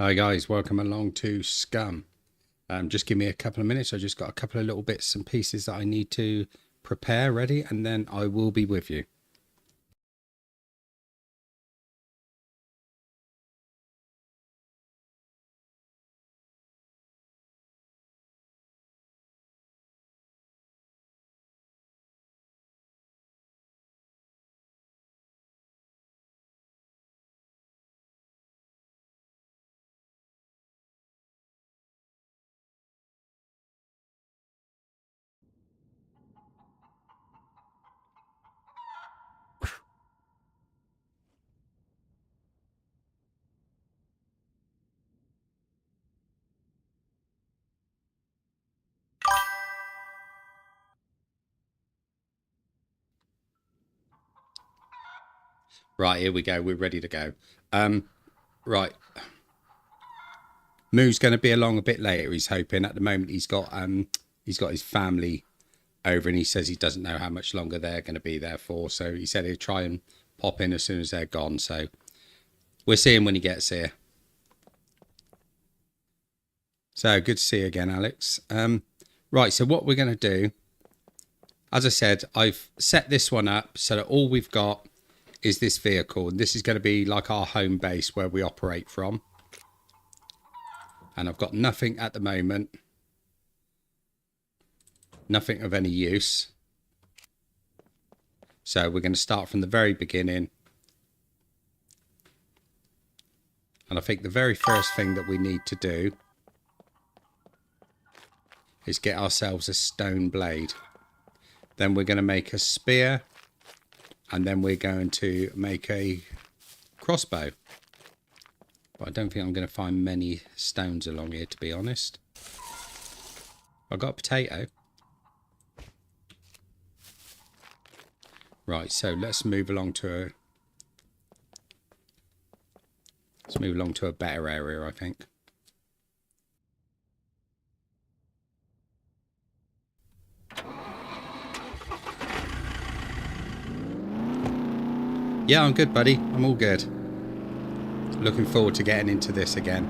Hi guys, welcome along to Scum. Just give me a couple of minutes. I just got a couple of little bits and pieces that I need to prepare ready, and then I will be with you. Right, here we go. We're ready to go. Right, Moo's going to be along a bit later. He's hoping. At the moment, he's got his family over, and he says he doesn't know how much longer they're going to be there for. So he said he'll try and pop in as soon as they're gone. So we'll see him when he gets here. So good to see you again, Alex. Right, so what we're going to do, as I said, I've set this one up so that all we've got is this vehicle, and this is going to be like our home base where we operate from. And I've got nothing at the moment, nothing of any use. So we're going to start from the very beginning. And I think the very first thing that we need to do is get ourselves a stone blade. Then we're going to make a spear, and then we're going to make a crossbow. But I don't think I'm going to find many stones along here, to be honest. I've got a potato. Right, so let's move along to a better area, I think. Yeah, I'm good, buddy. I'm all good. Looking forward to getting into this again.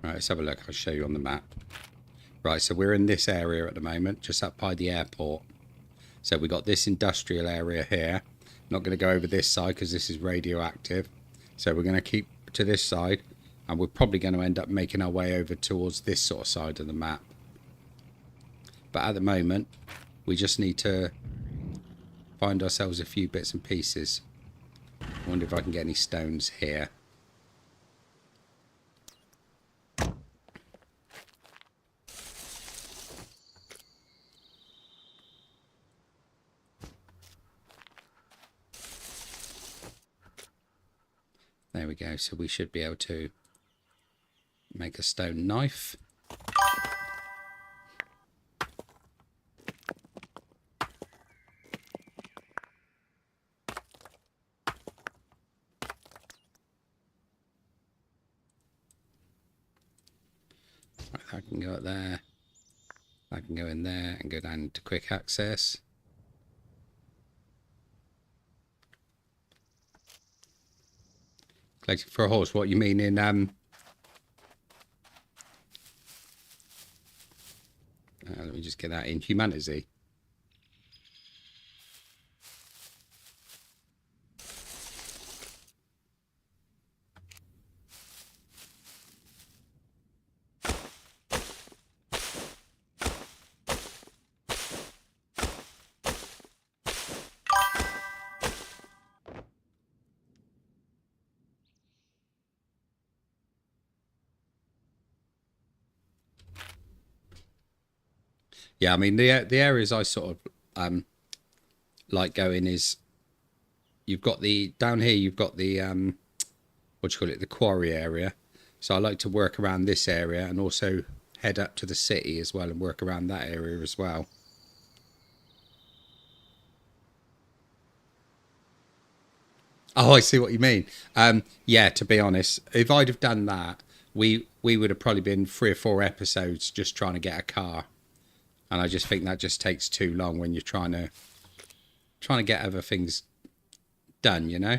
Right, let's have a look. I'll show you on the map. Right, so we're in this area at the moment, just up by the airport. So we got this industrial area here. Not going to go over this side because this is radioactive. So we're going to keep to this side, and we're probably going to end up making our way over towards this sort of side of the map. But at the moment, we just need to find ourselves a few bits and pieces. I wonder if I can get any stones here. There we go. So we should be able to make a stone knife. I can go up there. I can go in there and go down to quick access. Collecting for a horse. What you mean in let me just get that in humanity. Yeah, I mean the areas I sort of like going is you've got the down here you've got the what do you call it, the quarry area. So I like to work around this area and also head up to the city as well and work around that area as well. Oh, I see what you mean. Yeah, to be honest, if I'd have done that, we would have probably been 3 or 4 episodes just trying to get a car. And I just think that just takes too long when you're trying to get other things done, you know.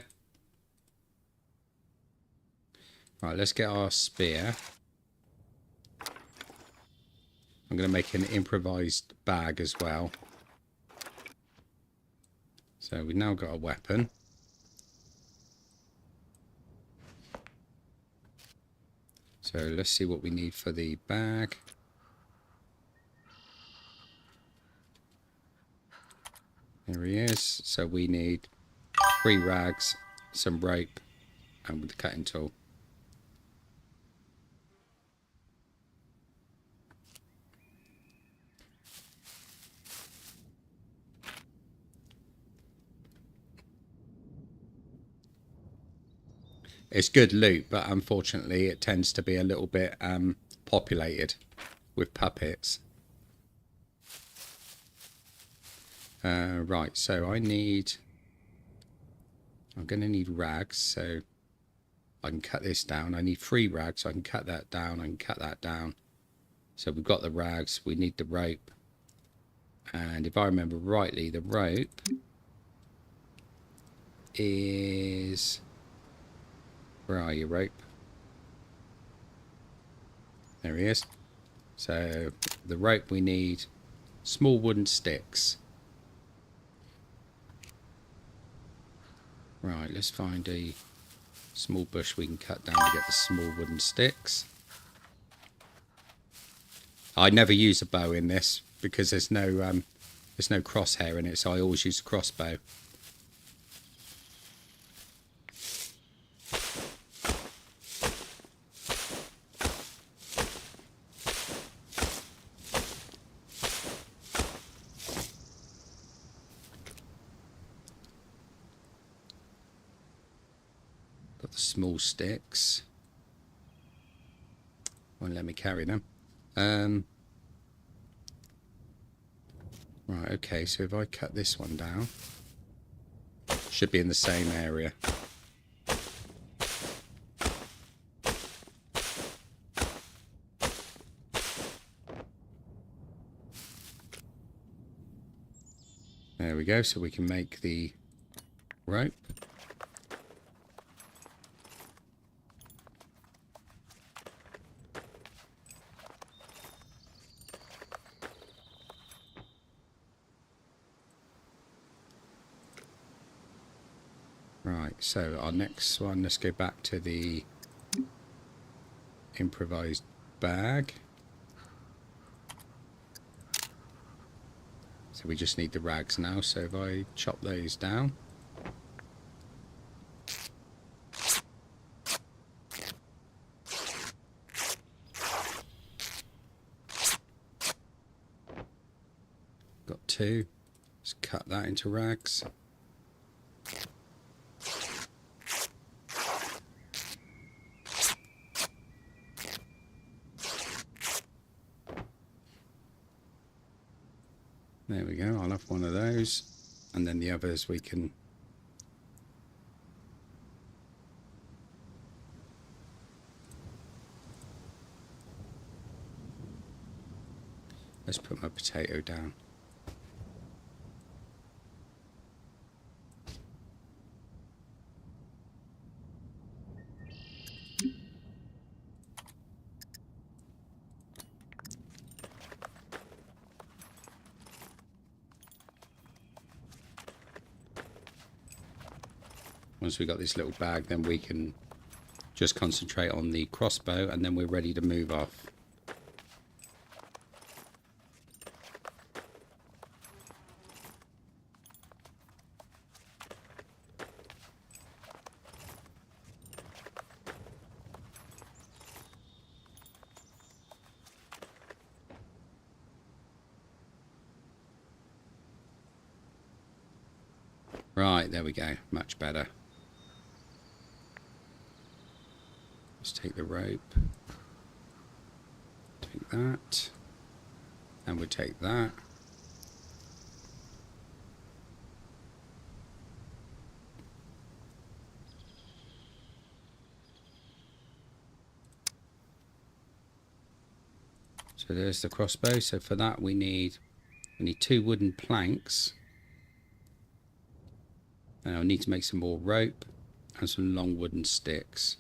Right, let's get our spear. I'm going to make an improvised bag as well. So we've now got a weapon. So let's see what we need for the bag. There he is. So we need 3 rags, some rope, and with the cutting tool. It's good loot, but unfortunately it tends to be a little bit populated with puppets. Right, so I'm going to need rags, so I can cut this down. I need 3 rags, so I can cut that down, I can cut that down. So we've got the rags, we need the rope. And if I remember rightly, the rope is... Where are you, rope? There he is. So the rope, we need small wooden sticks. Right, let's find a small bush we can cut down to get the small wooden sticks. I never use a bow in this because there's no crosshair in it, so I always use a crossbow. Got the small sticks. Won't let me carry them. Right, okay, so if I cut this one down, should be in the same area. There we go, so we can make the rope. Right, so our next one, let's go back to the improvised bag. So we just need the rags now, so if I chop those down. Got 2. Let's cut that into rags. There we go, I'll have one of those, and then the others we can... Let's put my potato down. Once we got this little bag, then we can just concentrate on the crossbow, and then we're ready to move off. Right, there we go, much better. Let's take the rope, take that, and we'll take that. So there's the crossbow. So for that we need 2 wooden planks. And I'll need to make some more rope and some long wooden sticks.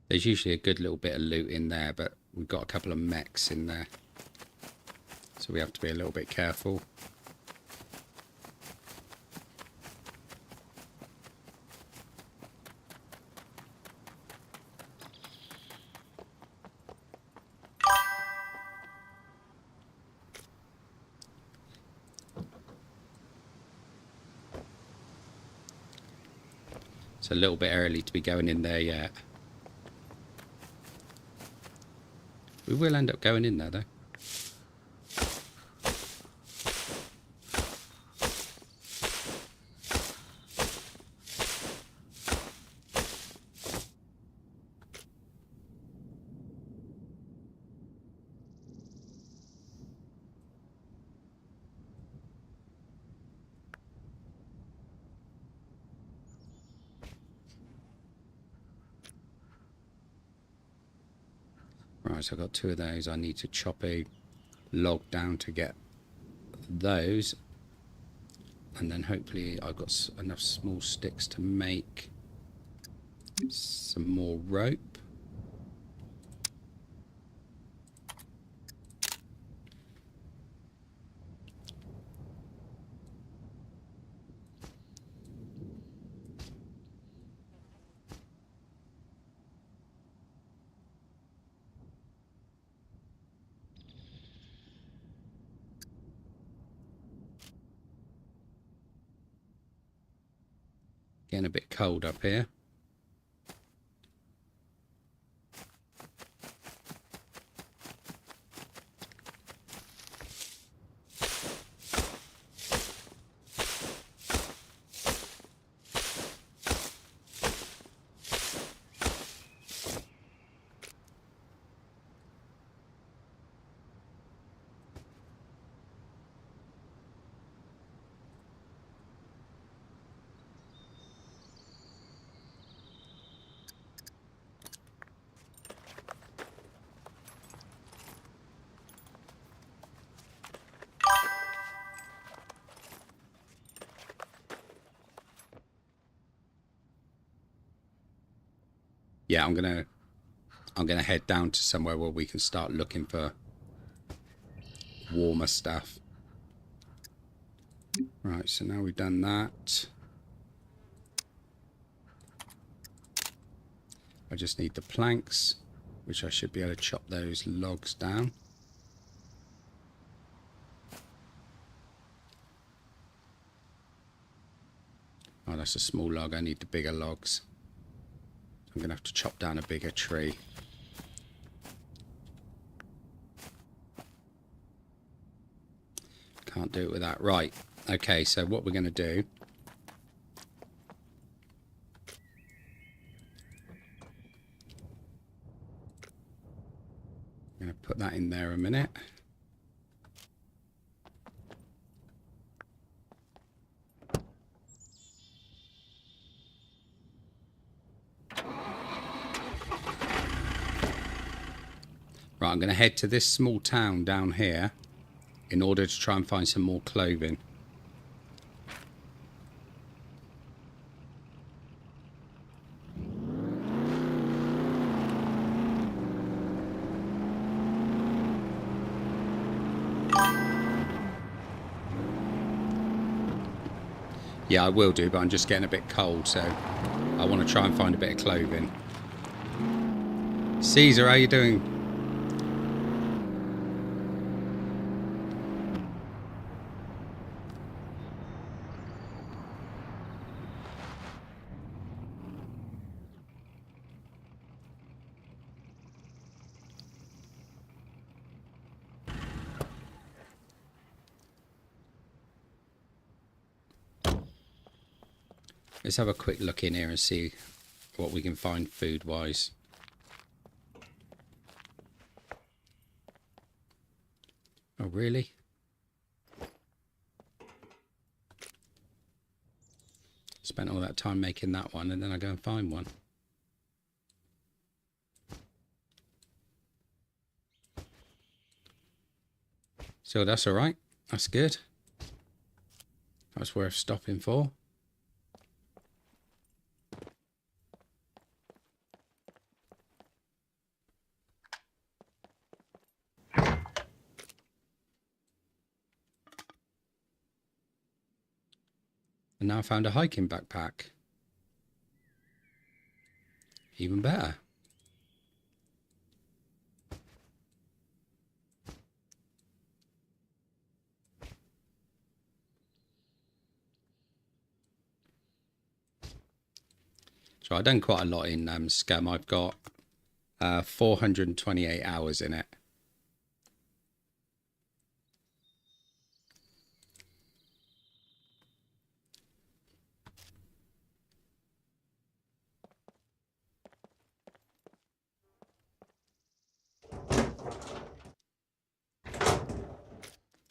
There's usually a good little bit of loot in there, but we've got a couple of mechs in there. So we have to be a little bit careful. It's a little bit early to be going in there yet. We will end up going in there though. Right, so I've got 2 of those. I need to chop a log down to get those. And then hopefully I've got enough small sticks to make some more rope. Getting a bit cold up here. Yeah, I'm gonna head down to somewhere where we can start looking for warmer stuff. Right, so now we've done that. I just need the planks, which I should be able to chop those logs down. Oh, that's a small log. I need the bigger logs. I'm going to have to chop down a bigger tree. Can't do it with that. Right. Okay, so what we're going to do... I'm going to put that in there a minute. Right, I'm going to head to this small town down here in order to try and find some more clothing. Yeah, I will do, but I'm just getting a bit cold, so I want to try and find a bit of clothing. Caesar, how you doing? Let's have a quick look in here and see what we can find food-wise. Oh, really? Spent all that time making that one and then I go and find one. So that's all right. That's good. That's worth stopping for. And now I found a hiking backpack. Even better. So I've done quite a lot in Scum. I've got 428 hours in it.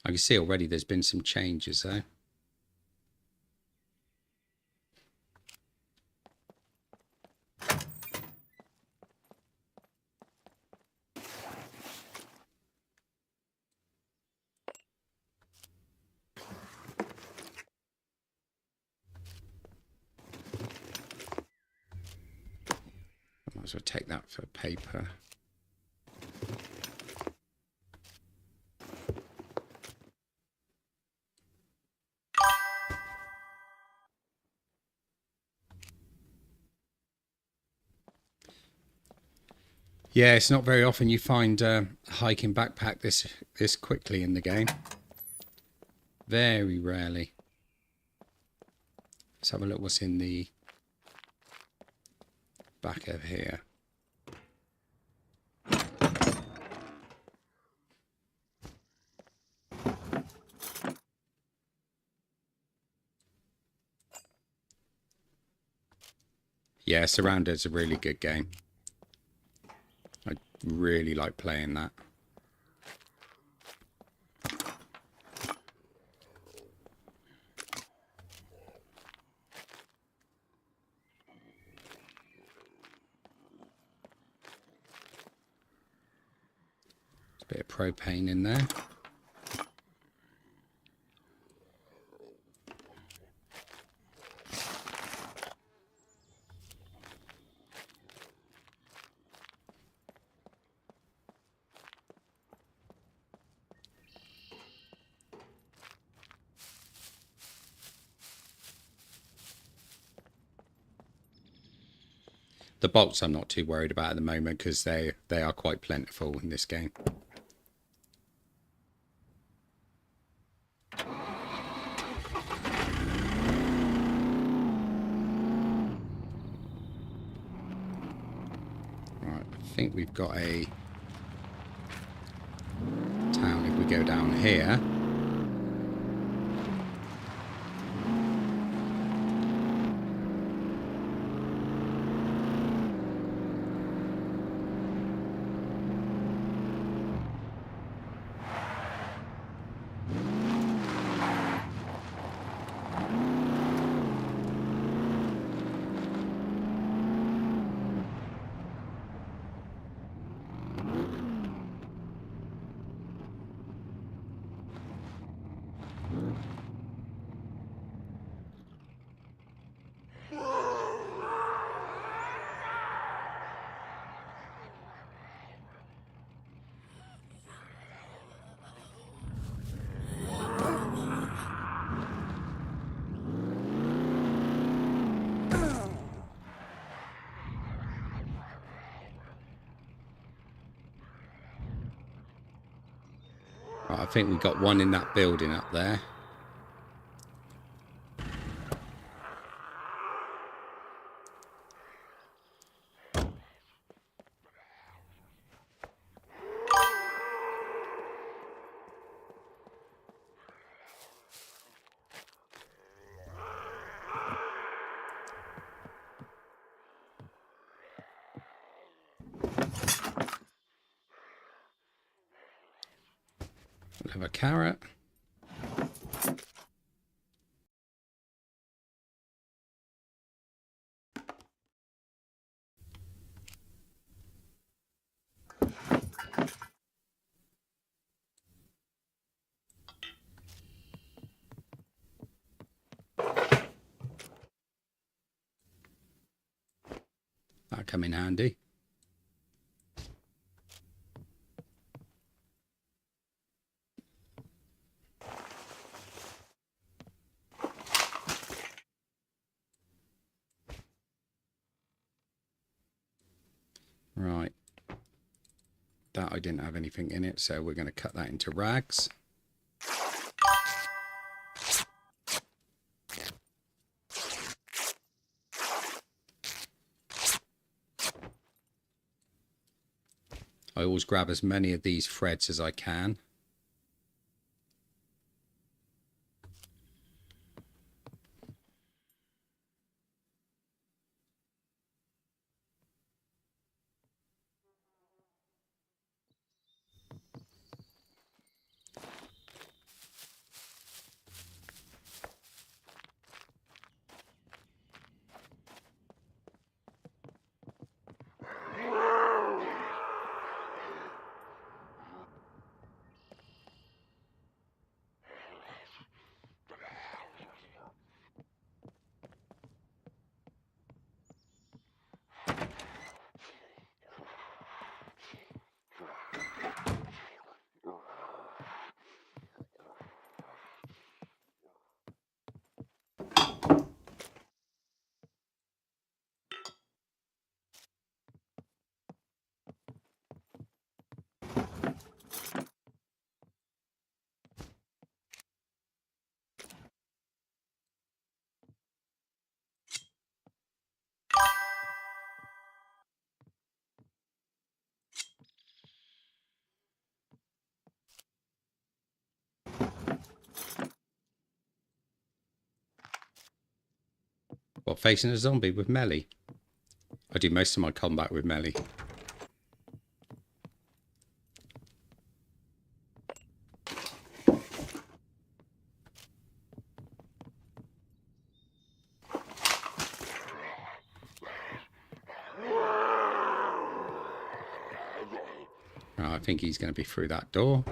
I can see already there's been some changes though. I might as well take that for paper. Yeah, it's not very often you find a hiking backpack this quickly in the game. Very rarely. Let's have a look what's in the back of here. Yeah, Surrounded's a really good game. I really like playing that. There's a bit of propane in there. The bolts I'm not too worried about at the moment because they are quite plentiful in this game. Right, I think we've got a town if we go down here. Right, I think we got one in that building up there. We'll have a carrot. That'll come in handy. Right. That I didn't have anything in it, so we're going to cut that into rags. I always grab as many of these threads as I can. What, facing a zombie with melee? I do most of my combat with melee. Right, I think he's going to be through that door.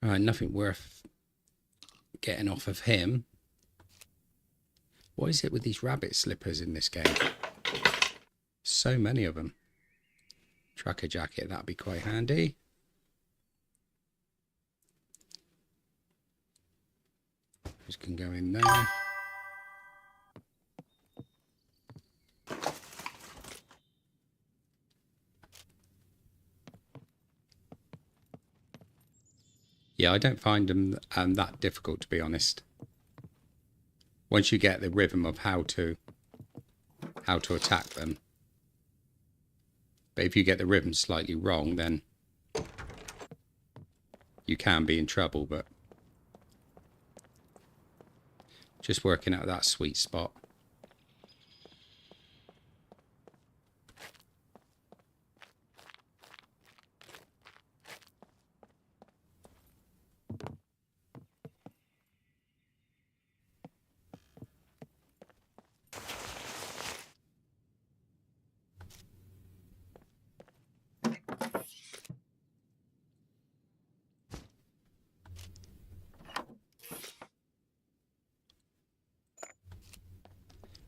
Right, nothing worth getting off of him. What is it with these rabbit slippers in this game? So many of them. Tracker jacket, that'd be quite handy. Just can go in there. Yeah, I don't find them that difficult, to be honest. Once you get the rhythm of how to attack them. But if you get the rhythm slightly wrong, then you can be in trouble. But just working out that sweet spot.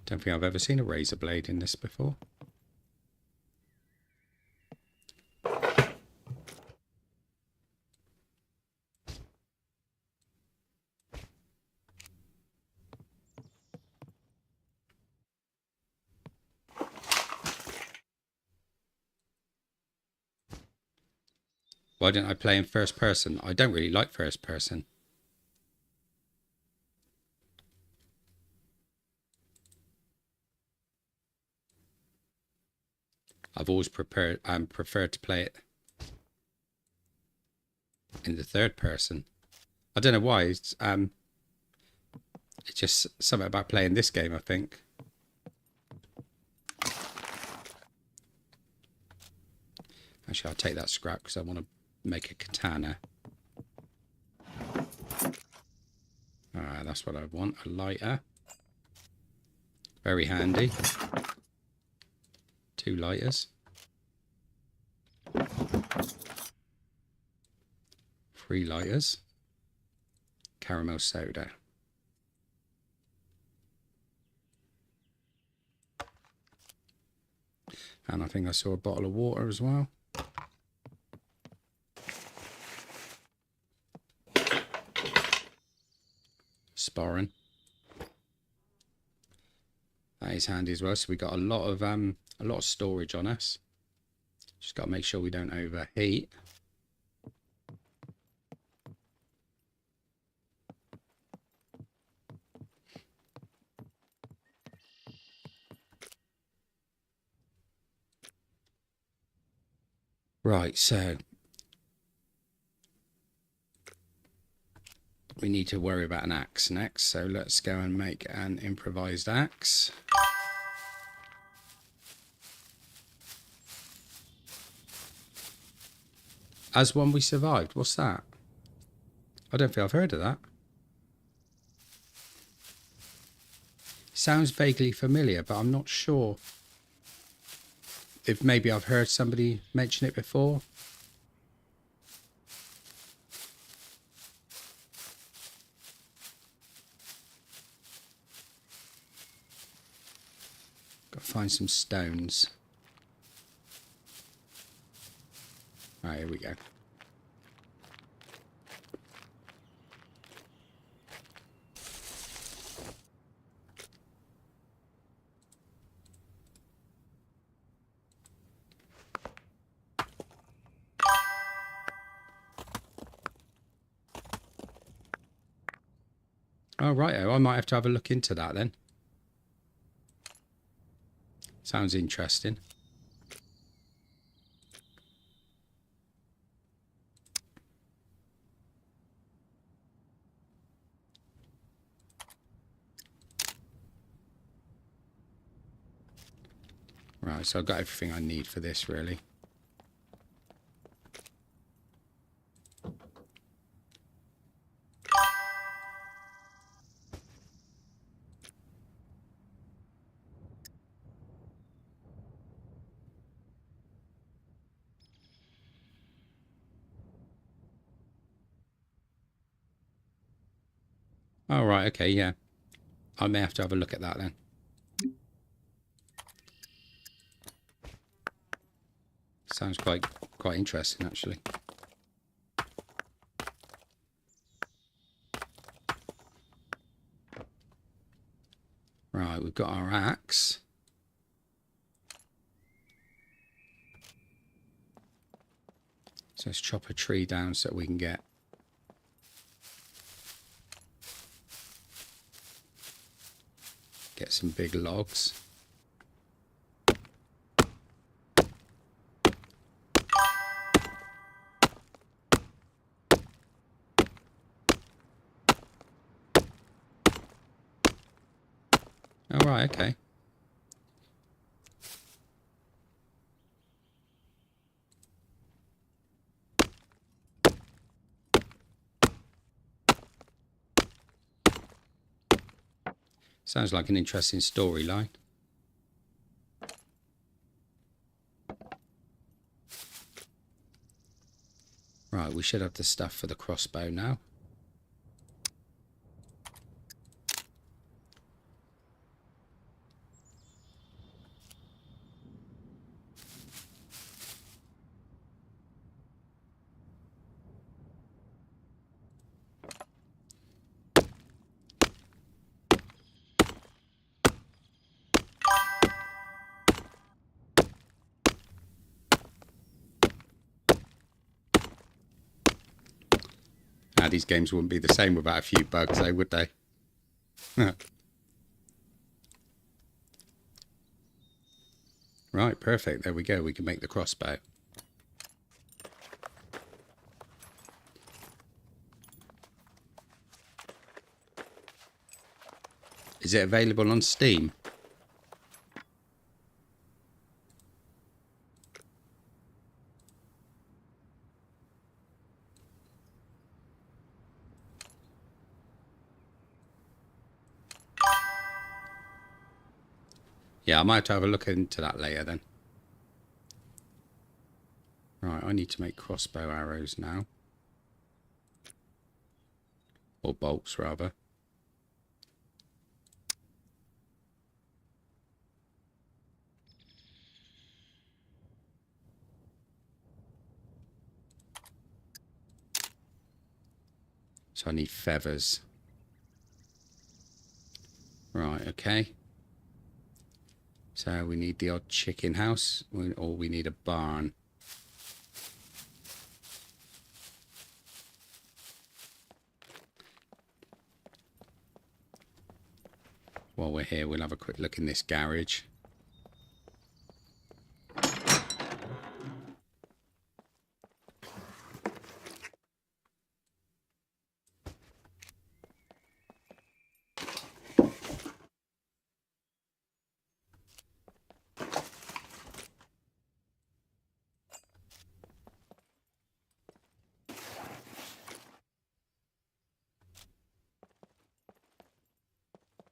Don't think I've ever seen a razor blade in this before. Why didn't I play in first person? I don't really like first person. I've always preferred to play it in the third person. I don't know why. It's just something about playing this game, I think. Actually, I'll take that scrap because I want to make a katana. Alright, that's what I want. A lighter. Very handy. 2 lighters. 3 lighters. Caramel soda. And I think I saw a bottle of water as well. Sporran. That is handy as well. So we got a lot of storage on us. Just got to make sure we don't overheat. Right, so we need to worry about an axe next. So let's go and make an improvised axe. As one we survived. What's that? I don't think I've heard of that. Sounds vaguely familiar, but I'm not sure if maybe I've heard somebody mention it before. Got to find some stones. Right, here we go. Oh, righto. I might have to have a look into that then. Sounds interesting. Right, so I've got everything I need for this, really. Oh, right, okay, yeah. I may have to have a look at that then. Sounds quite interesting, actually. Right, we've got our axe. So let's chop a tree down so we can get some big logs. All right, okay. Sounds like an interesting storyline. Right, we should have the stuff for the crossbow now. these games wouldn't be the same without a few bugs, though, would they? Right, perfect. There we go. We can make the crossbow. Is it available on Steam? Yeah, I might have to have a look into that later then. Right, I need to make crossbow arrows now. Or bolts, rather. So I need feathers. Right, okay. So we need the odd chicken house, or we need a barn. While we're here, we'll have a quick look in this garage.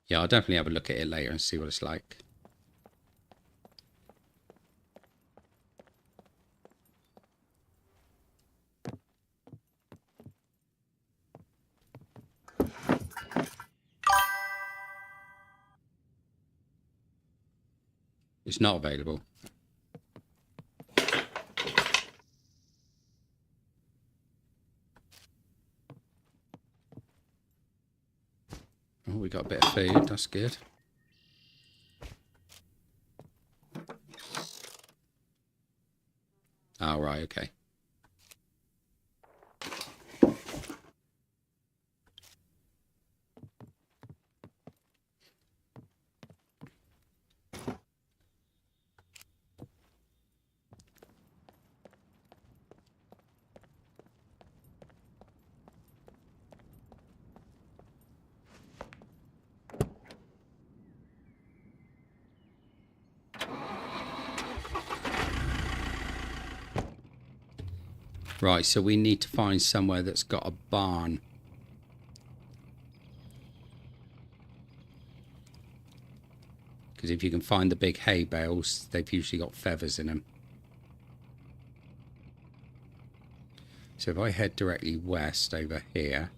Yeah, I'll definitely have a look at it later and see what it's like. It's not available. Oh, we got a bit of food. That's good. Oh, right, okay. Right, so we need to find somewhere that's got a barn. Because if you can find the big hay bales, they've usually got feathers in them. So if I head directly west over here,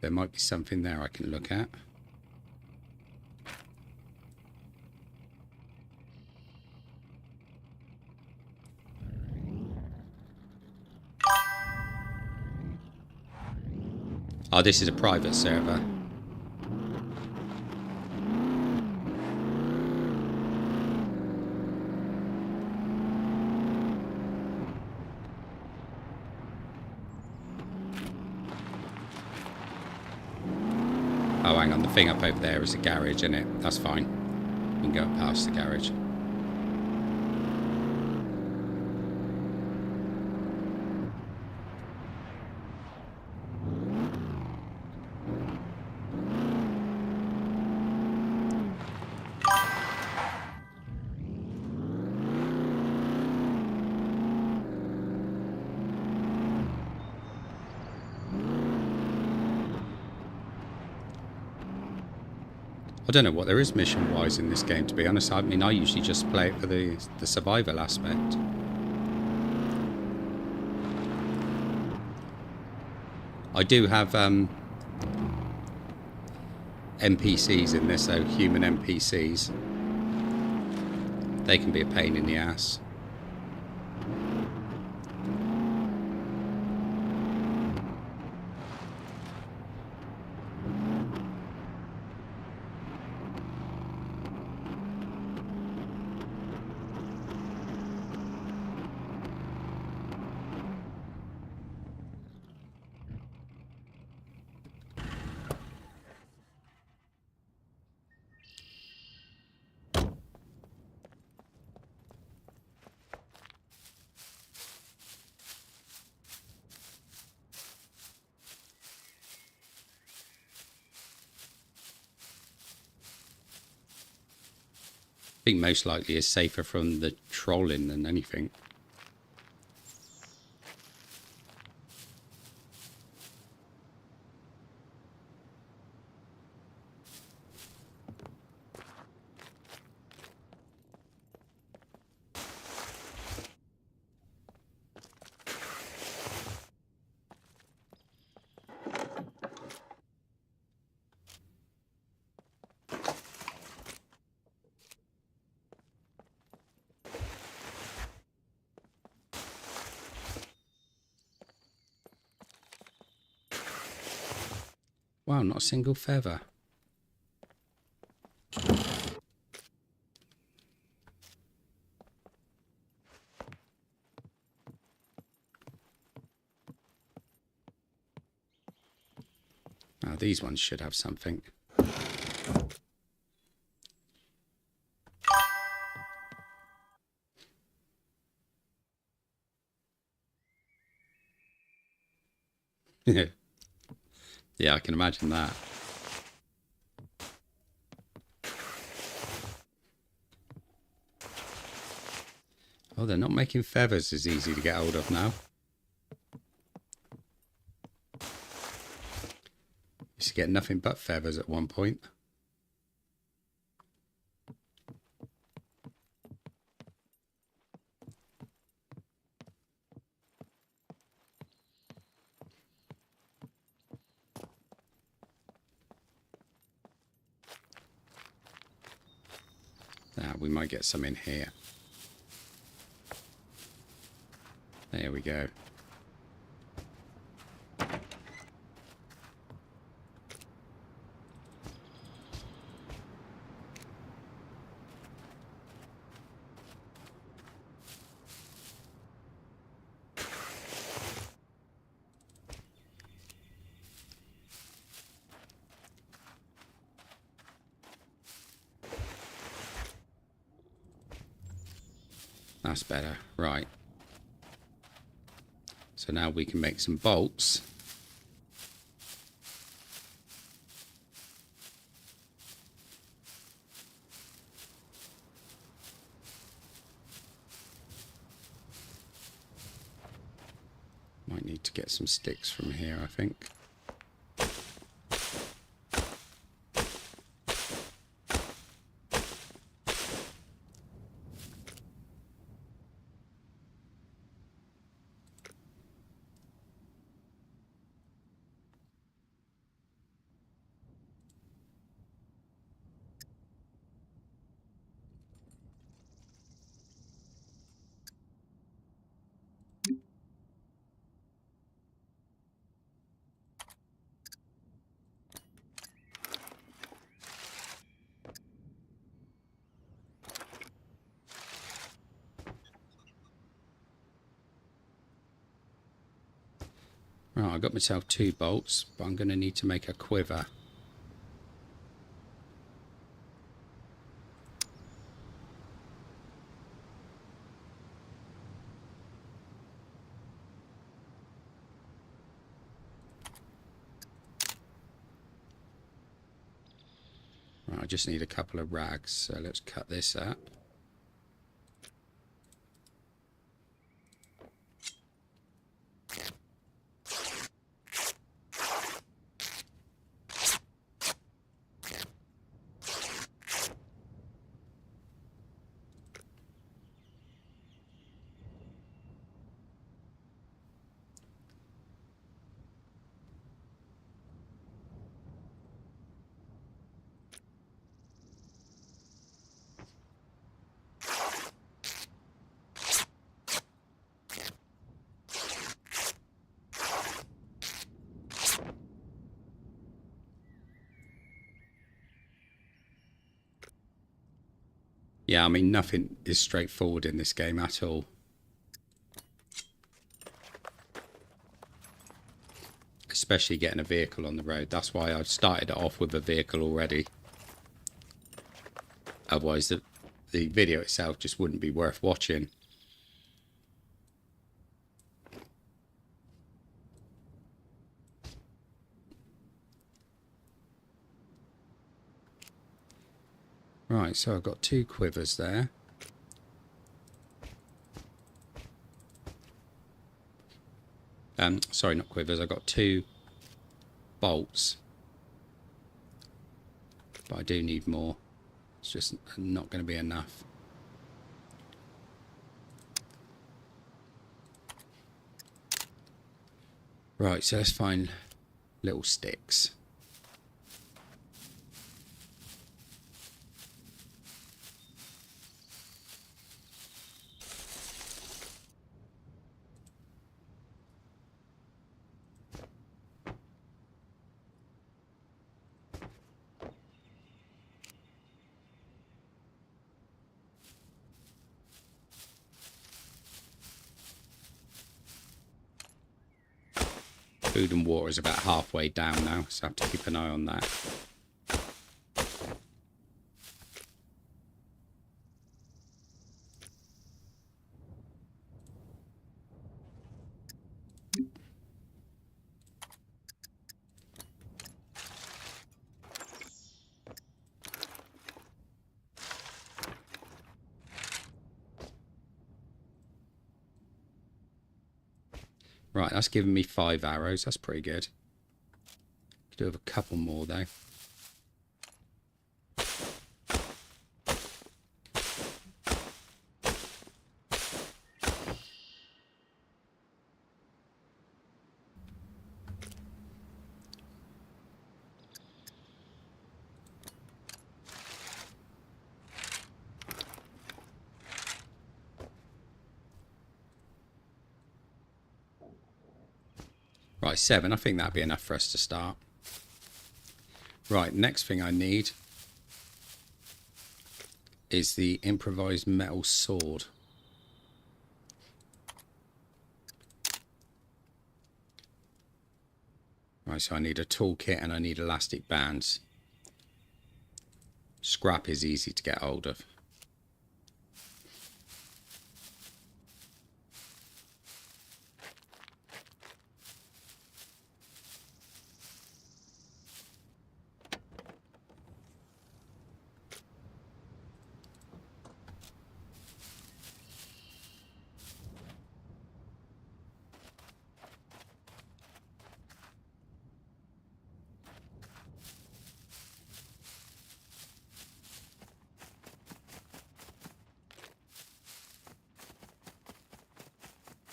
there might be something there I can look at. Oh, this is a private server. Oh, hang on, the thing up over there is a garage, isn't it? That's fine. We can go past the garage. I don't know what there is mission-wise in this game, to be honest. I mean, I usually just play it for the survival aspect. I do have NPCs in this, though, human NPCs. They can be a pain in the ass. think most likely is safer from the trolling than anything. Wow, not a single feather. Now these ones should have something. Yeah, I can imagine that. Oh, they're not making feathers as easy to get hold of now. Used to get nothing but feathers at one point. Now we might get some in here. There we go. That's better. Right. So now we can make some bolts. Might need to get some sticks from here, I think. Right, I got myself 2 bolts, but I'm going to need to make a quiver. Right, I just need a couple of rags, so let's cut this up. Yeah, I mean, nothing is straightforward in this game at all. Especially getting a vehicle on the road. That's why I've started it off with a vehicle already. Otherwise, the video itself just wouldn't be worth watching. Right, so I've got 2 quivers there. Sorry, not quivers. I've got 2 bolts. But I do need more. It's just not going to be enough. Right, so let's find little sticks. Food and water is about halfway down now, so I have to keep an eye on that. Right, that's giving me 5 arrows. That's pretty good. Could do have a couple more though. Right, 7. I think that'd be enough for us to start. Right, next thing I need is the improvised metal sword. Right, so I need a toolkit and I need elastic bands. Scrap is easy to get hold of.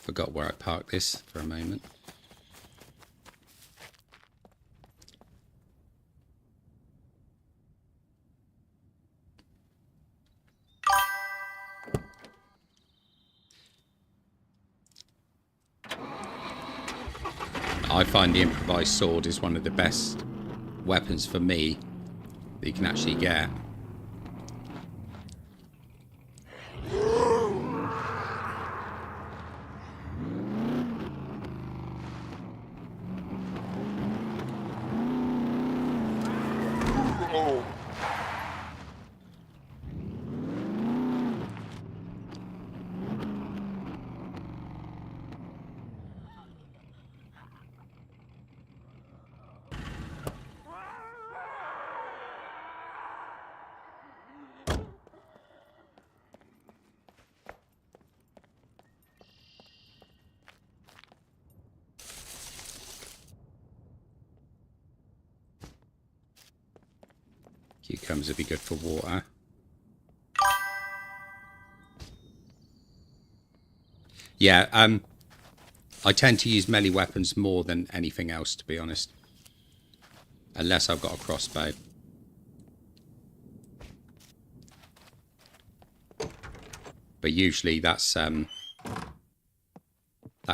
Forgot where I parked this for a moment. I find the improvised sword is one of the best weapons for me that you can actually get. Cucumbers would be good for water. Yeah, I tend to use melee weapons more than anything else, to be honest. Unless I've got a crossbow. But usually that's that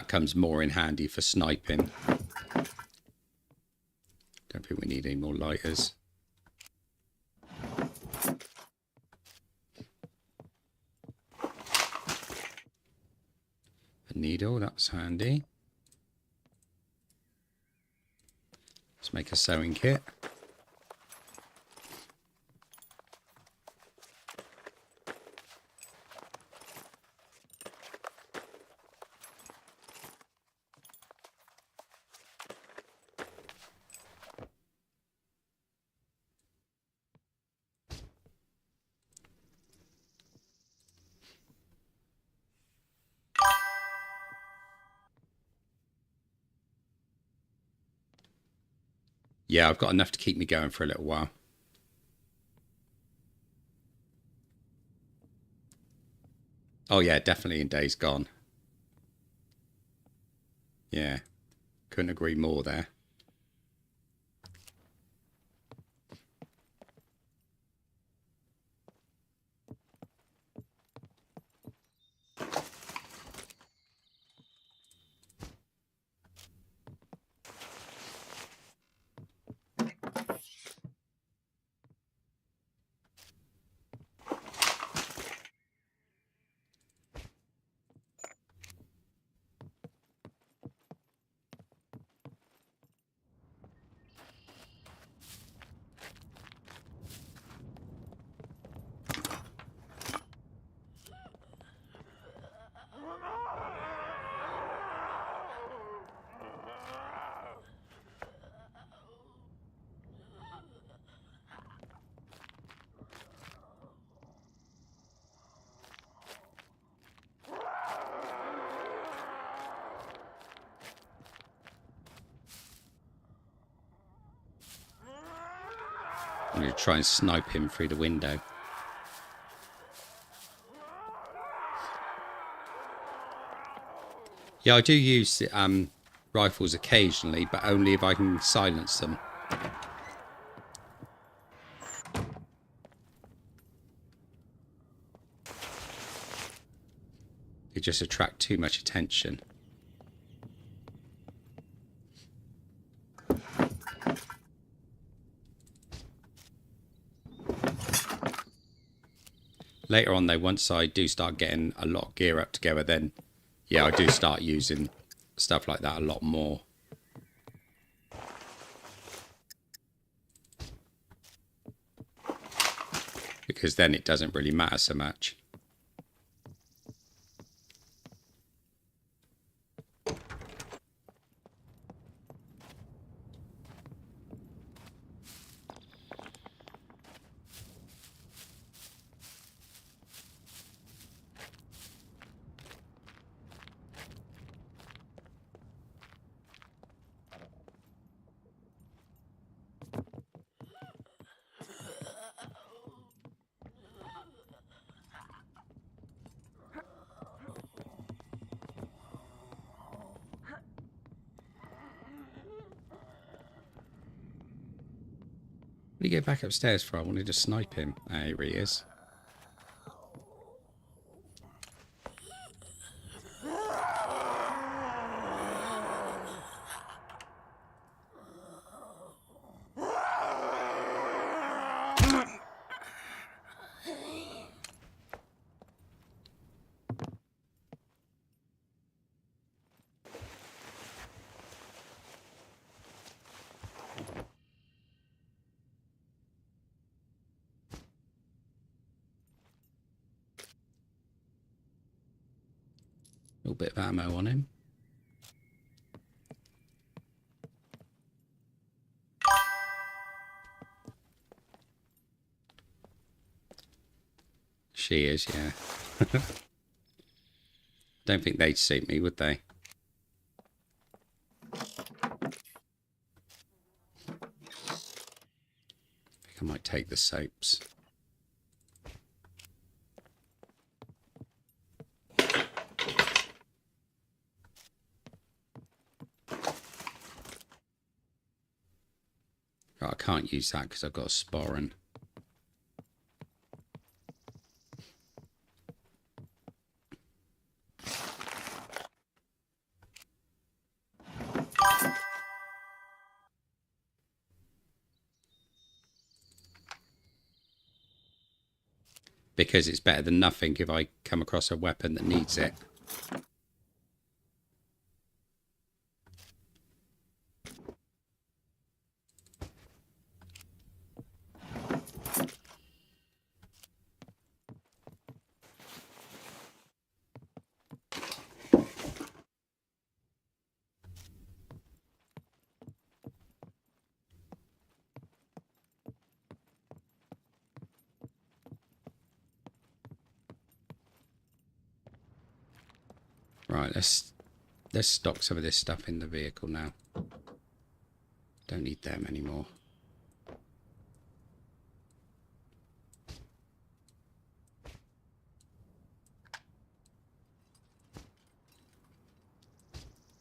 comes more in handy for sniping. Don't think we need any more lighters. A needle, that's handy. Let's make a sewing kit. Yeah, I've got enough to keep me going for a little while. Oh yeah, definitely in Days Gone. Yeah, couldn't agree more there. I'm going to try and snipe him through the window. Yeah, I do use rifles occasionally, but only if I can silence them. They just attract too much attention. Later on, though, once I do start getting a lot of gear up together, then, yeah, I do start using stuff like that a lot more. Because then it doesn't really matter so much. What do you go back upstairs for? I wanted to snipe him. Ah, here he is. A little bit of ammo on him. She is, yeah. Don't think they'd suit me, would they? I think I might take the soaps. Right, I can't use that because I've got a sporran. Because it's better than nothing if I come across a weapon that needs it. Right, let's stock some of this stuff in the vehicle now. Don't need them anymore.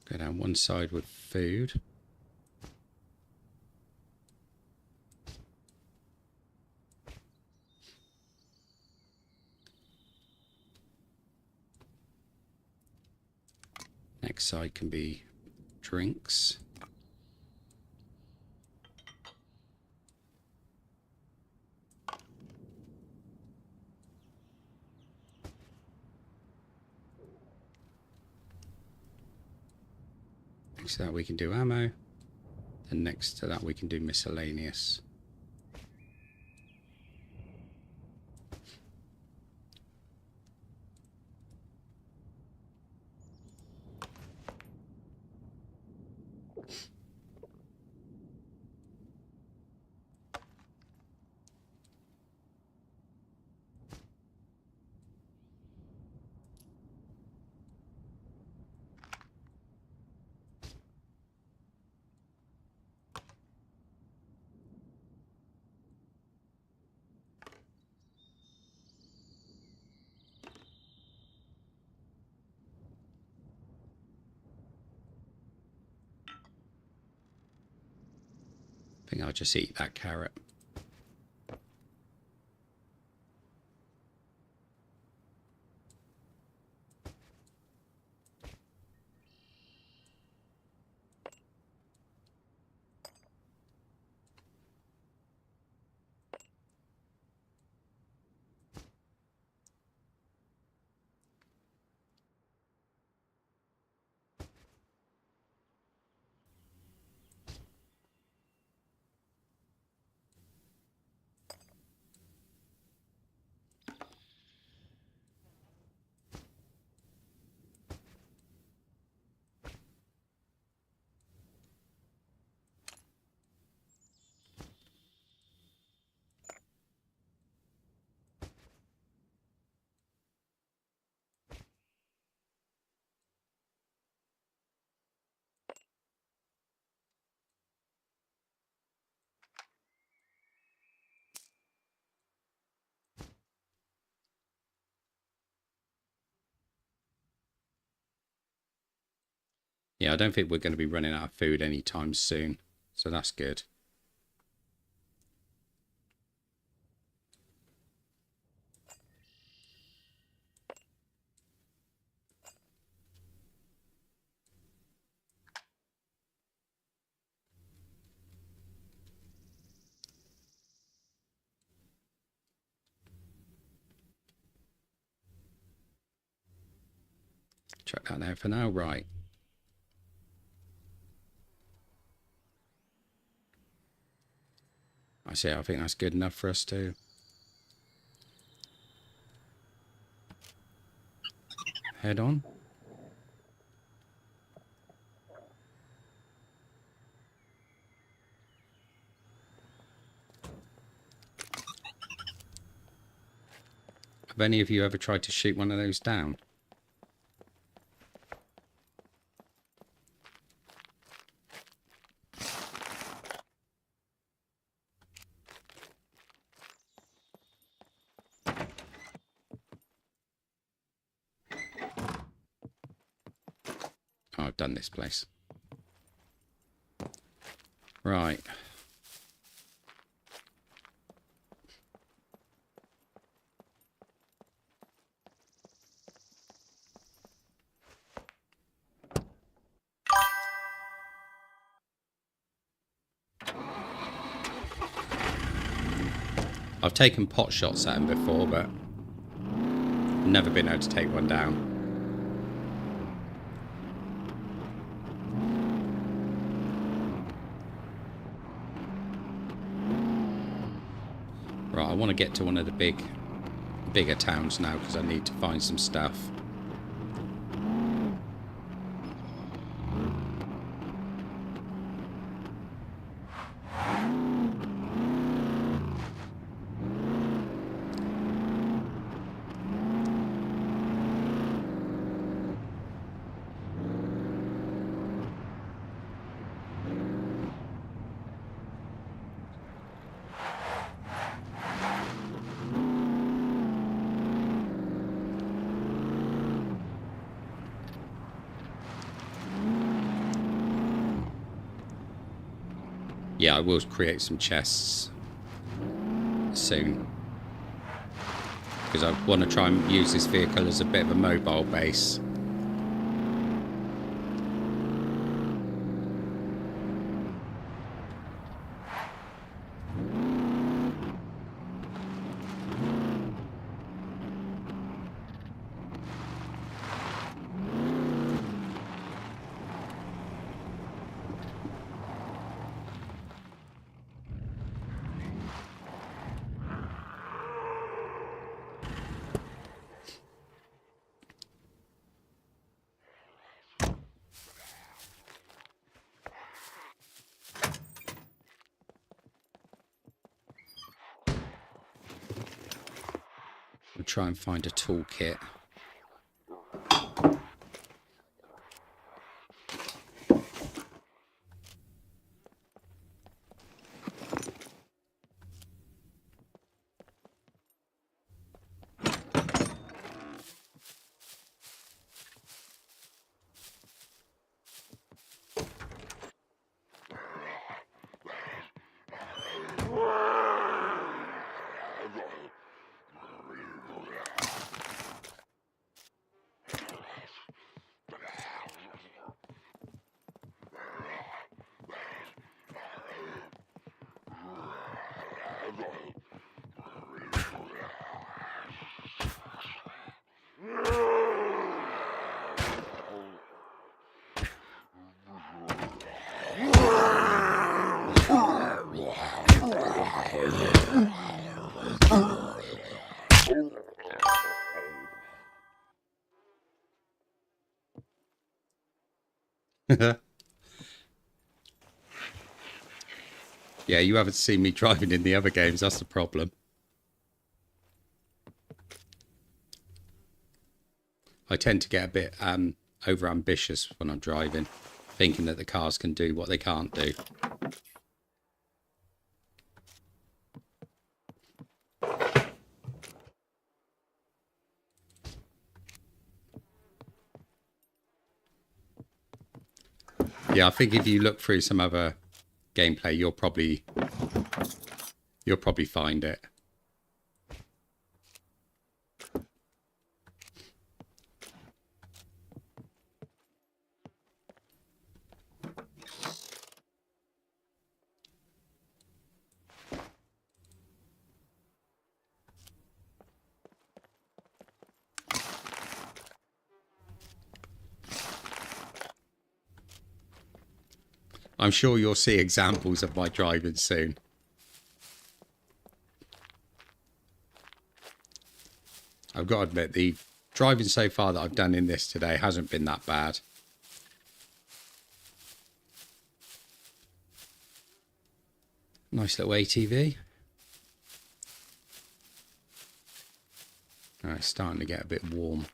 Go down one side with food. Next side can be drinks. Next to that we can do ammo. And next to that we can do miscellaneous. I think I'll just eat that carrot. Yeah, I don't think we're going to be running out of food anytime soon, so that's good. Chuck that there for now. Right. I think that's good enough for us to head on. Have any of you ever tried to shoot one of those down? Oh, I've done this place. Right. I've taken pot shots at him before, but never been able to take one down. Right, I want to get to one of the bigger towns now because I need to find some stuff. Yeah, I will create some chests soon. Because I want to try and use this vehicle as a bit of a mobile base. We'll try and find a toolkit. Yeah, you haven't seen me driving in the other games, that's the problem. I tend to get a bit over ambitious when I'm driving, thinking that the cars can do what they can't do. Yeah, I think if you look through some other gameplay, you'll probably find it. I'm sure you'll see examples of my driving soon. I've got to admit, the driving so far that I've done in this today hasn't been that bad. Nice little ATV. All right, it's starting to get a bit warm.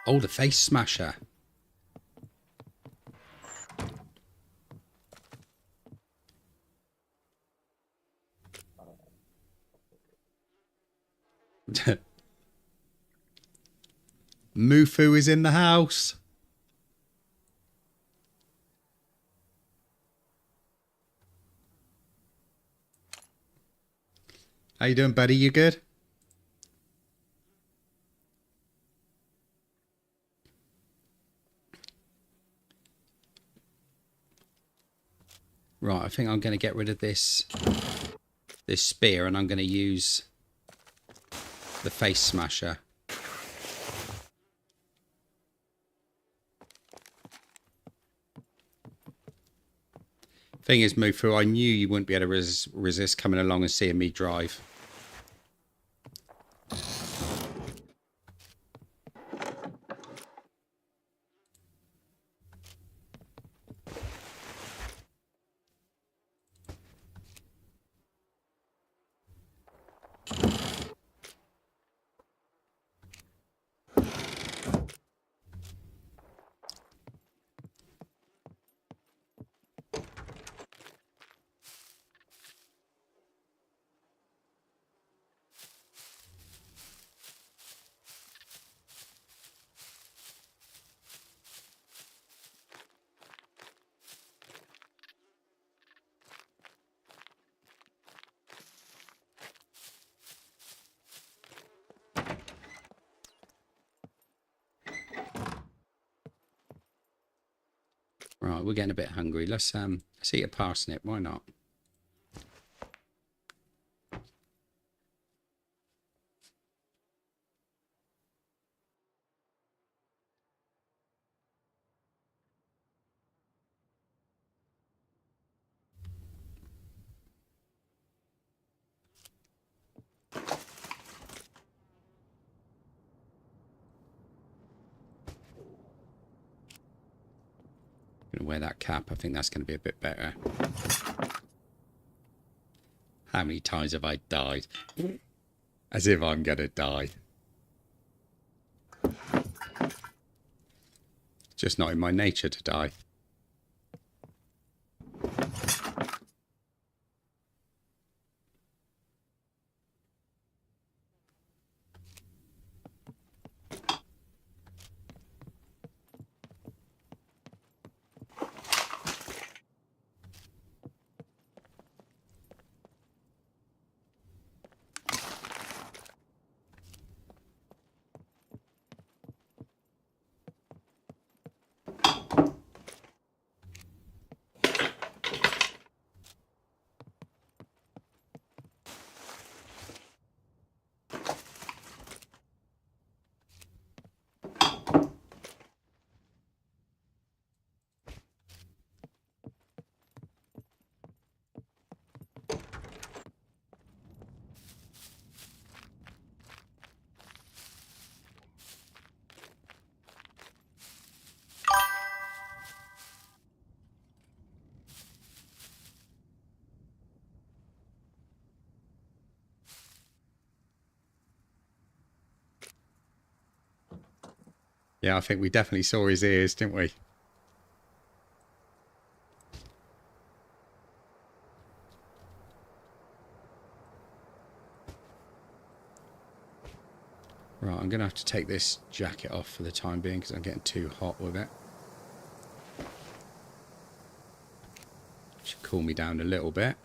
Oh, the face smasher. Mufu is in the house. How you doing, buddy? You good? Right, I think I'm going to get rid of this spear, and I'm going to use the face smasher. Thing is, Mufu, I knew you wouldn't be able to resist coming along and seeing me drive. Right, we're getting a bit hungry. Let's eat a parsnip. Why not? Gonna wear that cap. I think that's gonna be a bit better. How many times have I died? As if I'm gonna die. Just not in my nature to die. Yeah, I think we definitely saw his ears, didn't we? Right, I'm going to have to take this jacket off for the time being because I'm getting too hot with it. Should cool me down a little bit.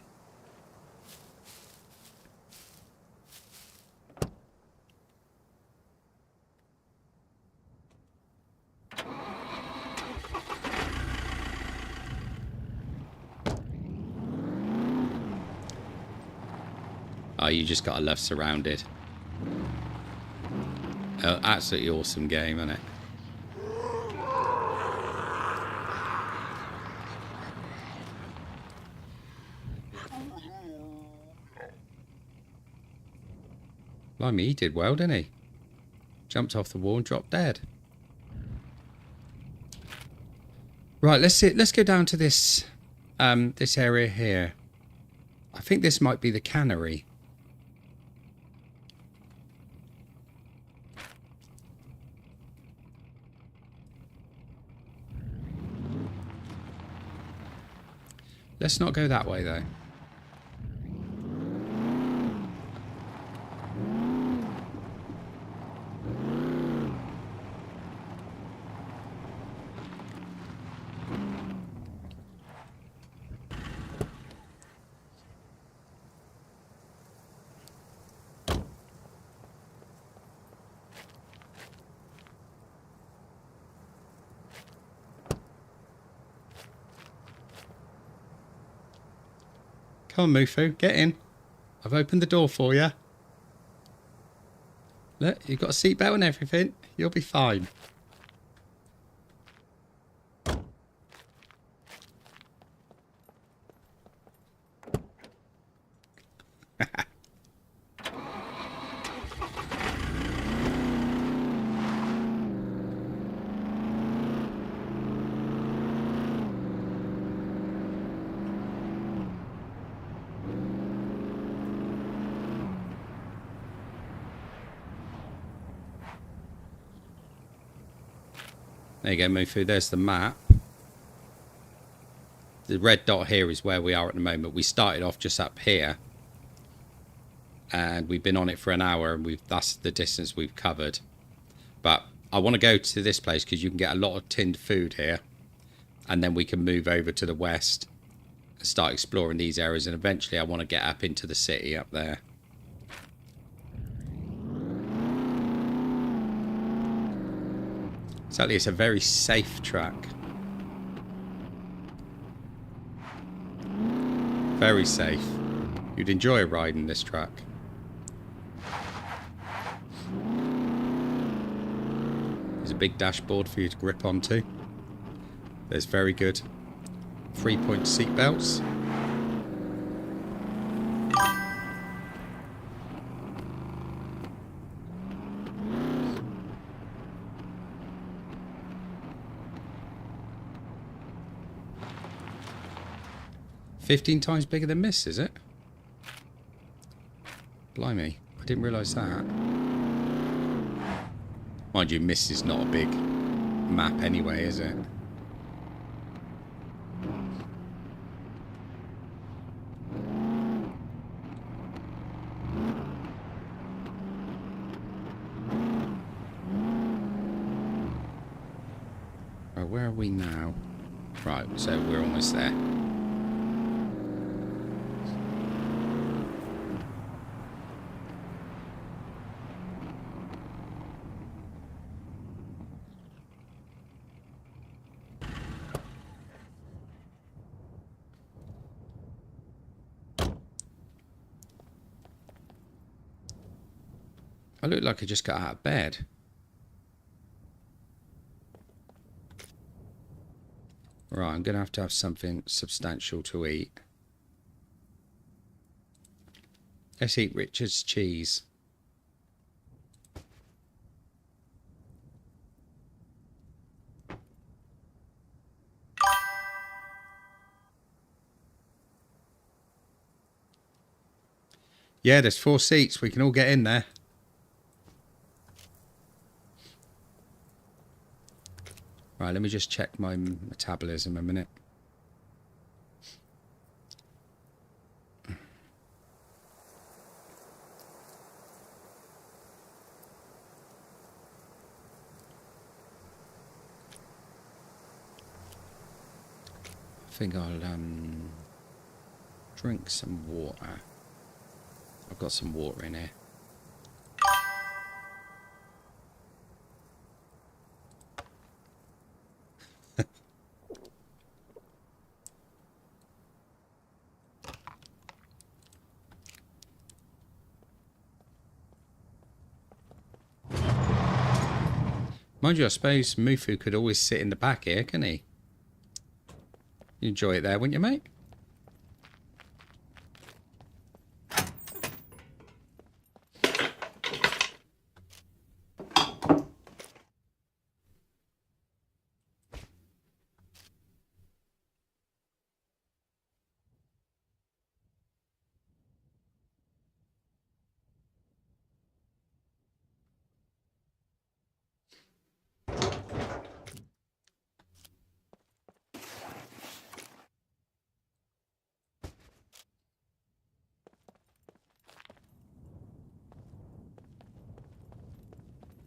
Oh, you just got to love Surrounded. Oh, absolutely awesome game, isn't it? Blimey, he did well, didn't he? Jumped off the wall and dropped dead. Right, let's go down to this this area here. I think this might be the cannery. Let's not go that way though. Come on, Mufu, get in. I've opened the door for you. Look, you've got a seatbelt and everything. You'll be fine. There you go, Mufu. There's the map. The red dot here is where we are at the moment. We started off just up here, and we've been on it for an hour, and that's the distance we've covered. But I want to go to this place because you can get a lot of tinned food here, and then we can move over to the west and start exploring these areas, and eventually I want to get up into the city up there. Sadly, it's a very safe track. Very safe. You'd enjoy riding this track. There's a big dashboard for you to grip onto. There's very good 3-point seat belts. $15 times bigger than Miss, is it? Blimey, I didn't realise that. Mind you, Miss is not a big map anyway, is it? Right, where are we now? Right, so we're almost there. I look like I just got out of bed. Right, I'm going to have something substantial to eat. Let's eat Richard's cheese. Yeah, there's 4 seats. We can all get in there. Right, let me just check my metabolism a minute. I think I'll drink some water. I've got some water in here. Mind you, I suppose Mufu could always sit in the back here, can he? You enjoy it there, wouldn't you, mate?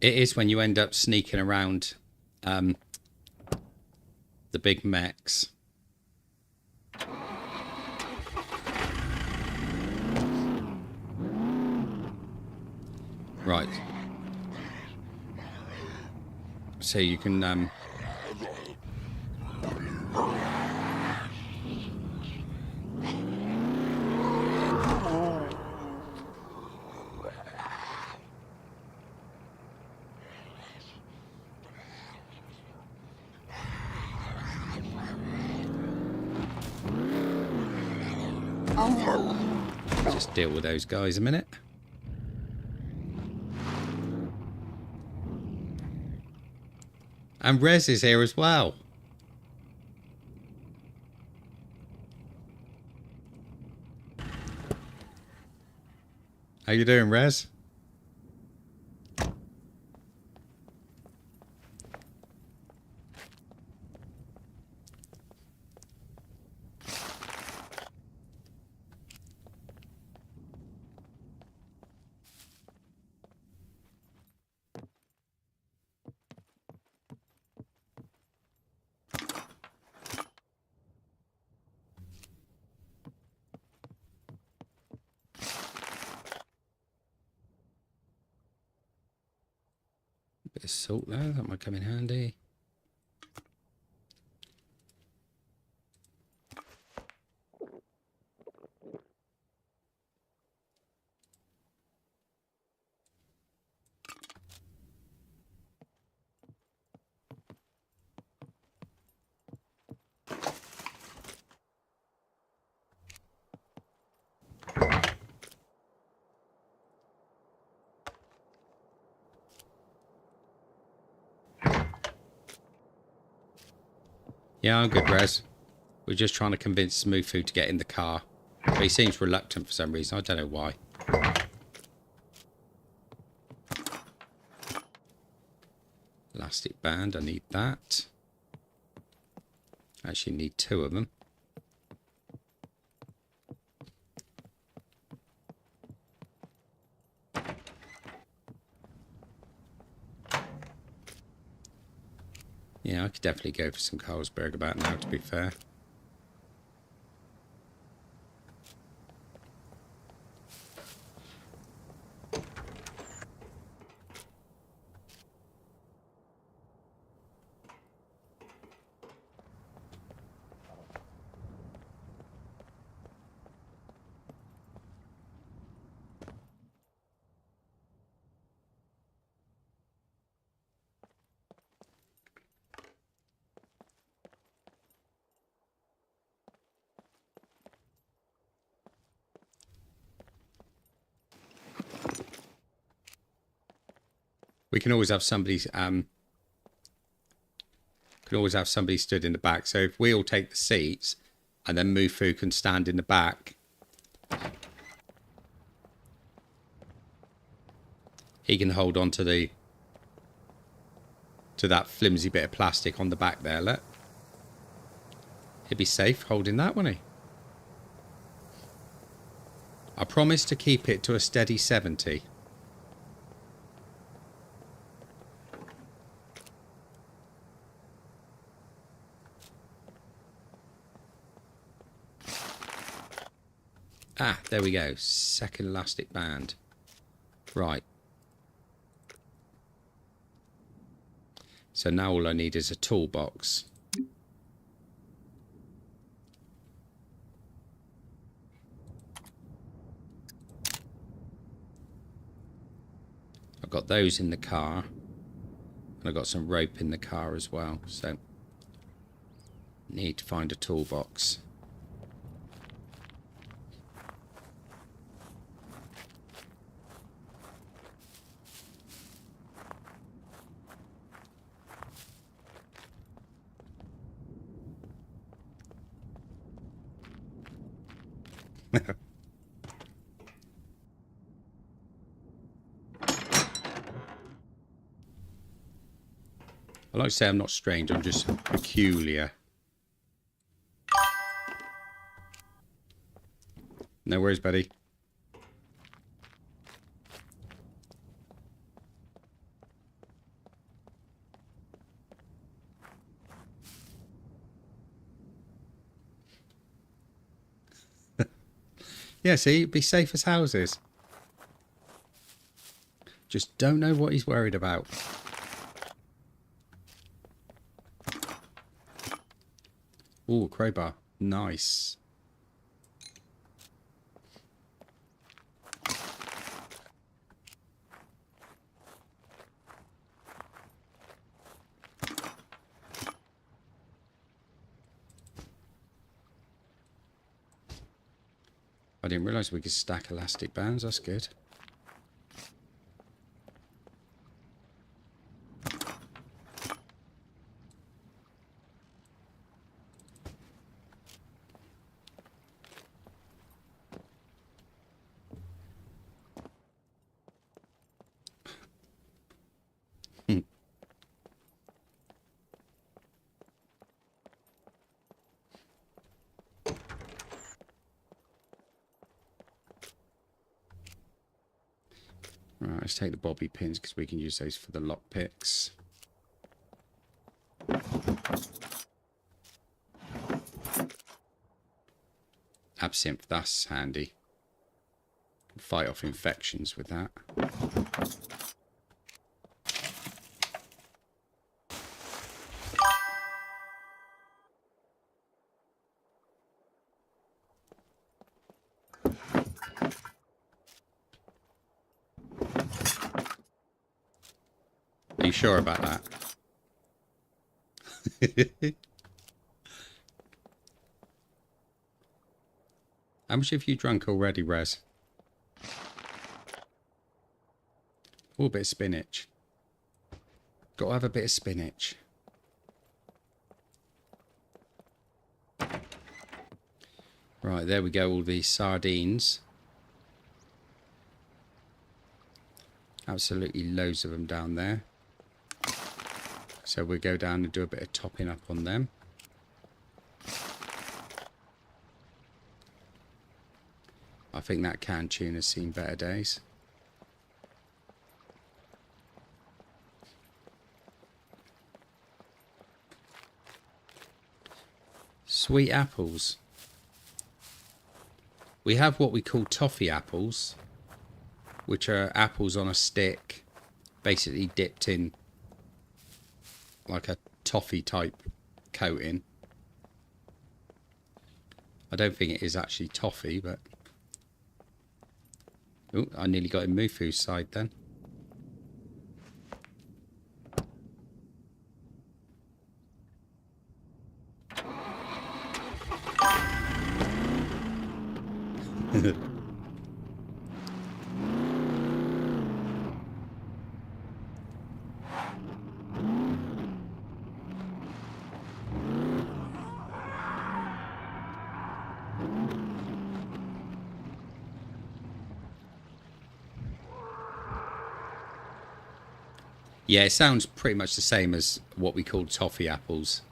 It is when you end up sneaking around the big mechs. Right. So you can just deal with those guys a minute. And Rez is here as well. How you doing, Rez? Bit of salt there, that might come in handy. Yeah, I'm good, Rez. We're just trying to convince Smooth Food to get in the car. But he seems reluctant for some reason. I don't know why. Elastic band, I need that. Actually need 2 of them. Yeah, I could definitely go for some Carlsberg about now, to be fair. We can always have somebody stood in the back. So if we all take the seats and then Mufu can stand in the back, he can hold on to that flimsy bit of plastic on the back there. Look, he'd be safe holding that, wouldn't he? I promise to keep it to a steady 70. Ah, there we go. Second elastic band. Right. So now all I need is a toolbox. I've got those in the car. And I've got some rope in the car as well. So, need to find a toolbox. I like to say I'm not strange, I'm just peculiar. No worries, buddy. Yeah, see, be safe as houses. Just don't know what he's worried about. Ooh, crowbar. Nice. I didn't realise we could stack elastic bands. That's good. Right, let's take the bobby pins because we can use those for the lock picks. Absinthe, that's handy. Fight off infections with that. Are you sure about that? How much have you drunk already, Rez? Oh, a bit of spinach. Got to have a bit of spinach. Right, there we go, all these sardines. Absolutely loads of them down there. So we'll go down and do a bit of topping up on them. I think that canned tuna's seen better days. Sweet apples. We have what we call toffee apples, which are apples on a stick, basically dipped in like a toffee type coating. I don't think it is actually toffee, but... Oh, I nearly got in Mufu's side then. Yeah, it sounds pretty much the same as what we call toffee apples.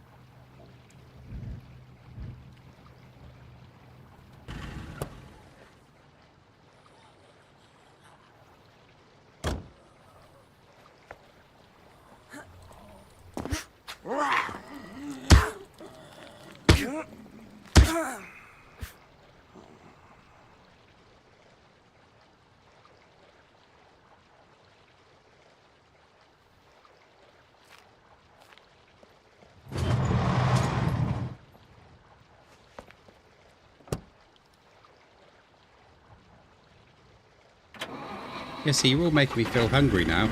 Yeah, see, you're all making me feel hungry now.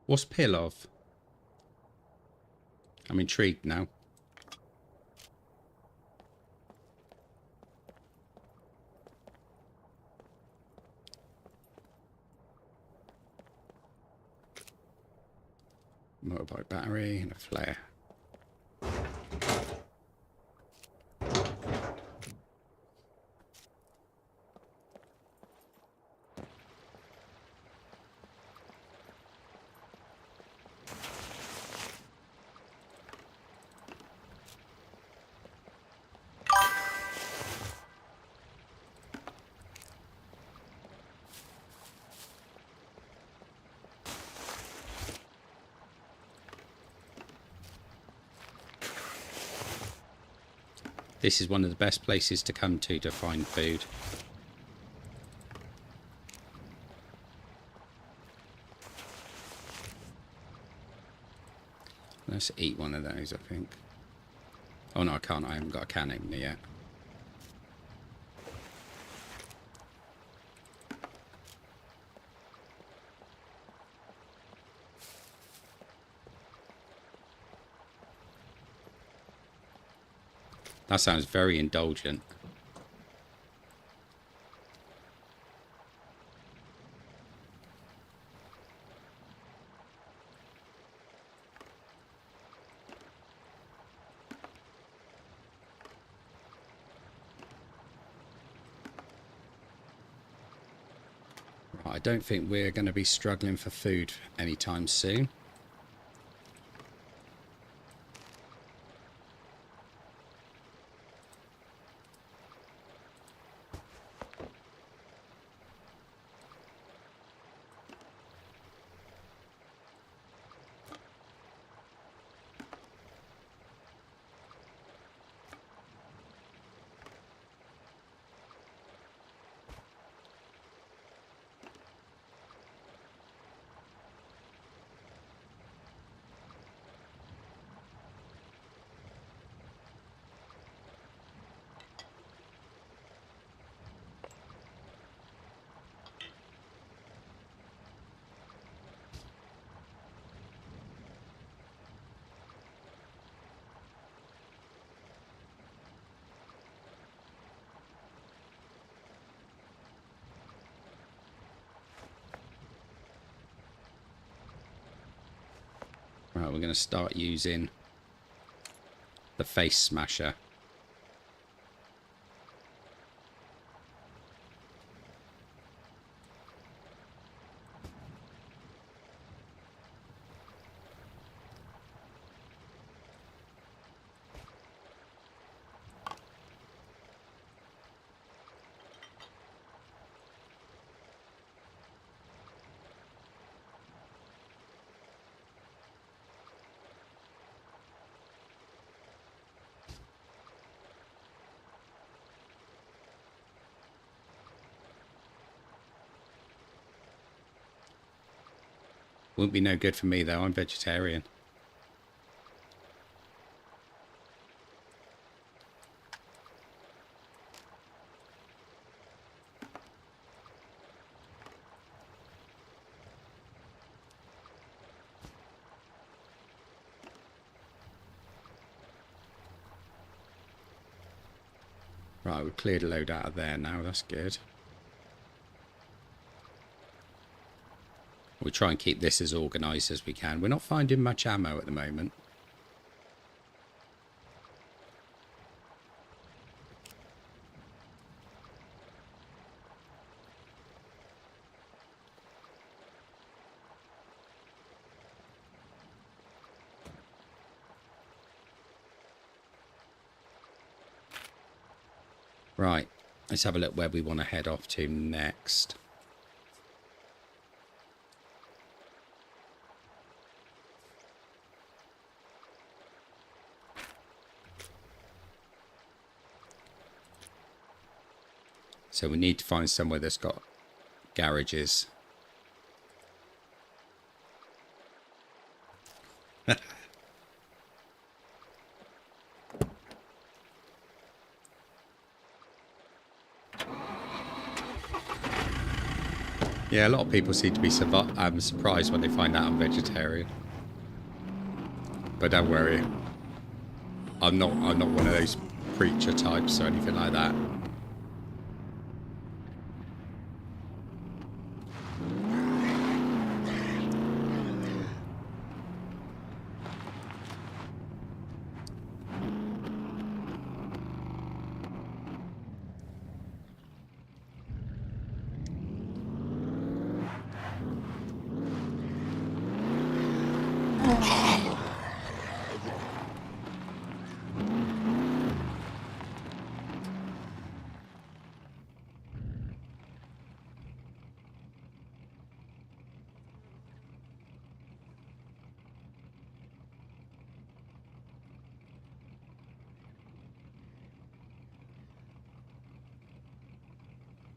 What's Pilov? I'm intrigued now. Motorbike battery and a flare. This is one of the best places to come to find food. Let's eat one of those, I think. Oh no, I can't. I haven't got a can opener yet. That sounds very indulgent. I don't think we're going to be struggling for food anytime soon. Right, we're going to start using the face smasher. Wouldn't be no good for me though, I'm vegetarian. Right, we've cleared a load out of there now, that's good. We try and keep this as organised as we can. We're not finding much ammo at the moment. Right, let's have a look where we want to head off to next. So we need to find somewhere that's got garages. Yeah, a lot of people seem to be surprised when they find out I'm vegetarian. But don't worry, I'm not one of those preacher types or anything like that.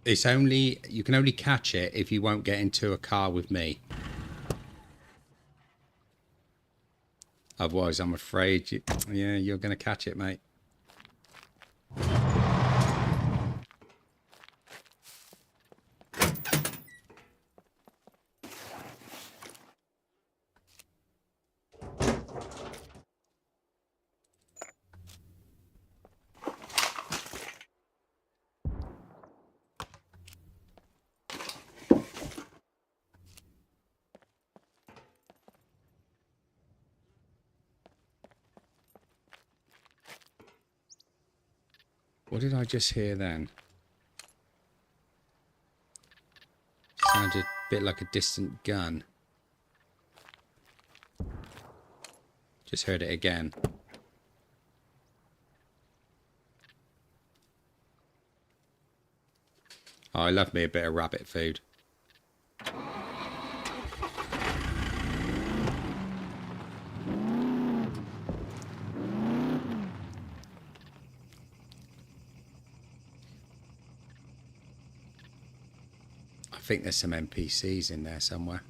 It's only, you can only catch it if you won't get into a car with me. Otherwise, I'm afraid you're going to catch it, mate. What did I just hear then? Sounded Bit like a distant gun. Just heard it again. Oh, I love me a bit of rabbit food. I think there's some NPCs in there somewhere.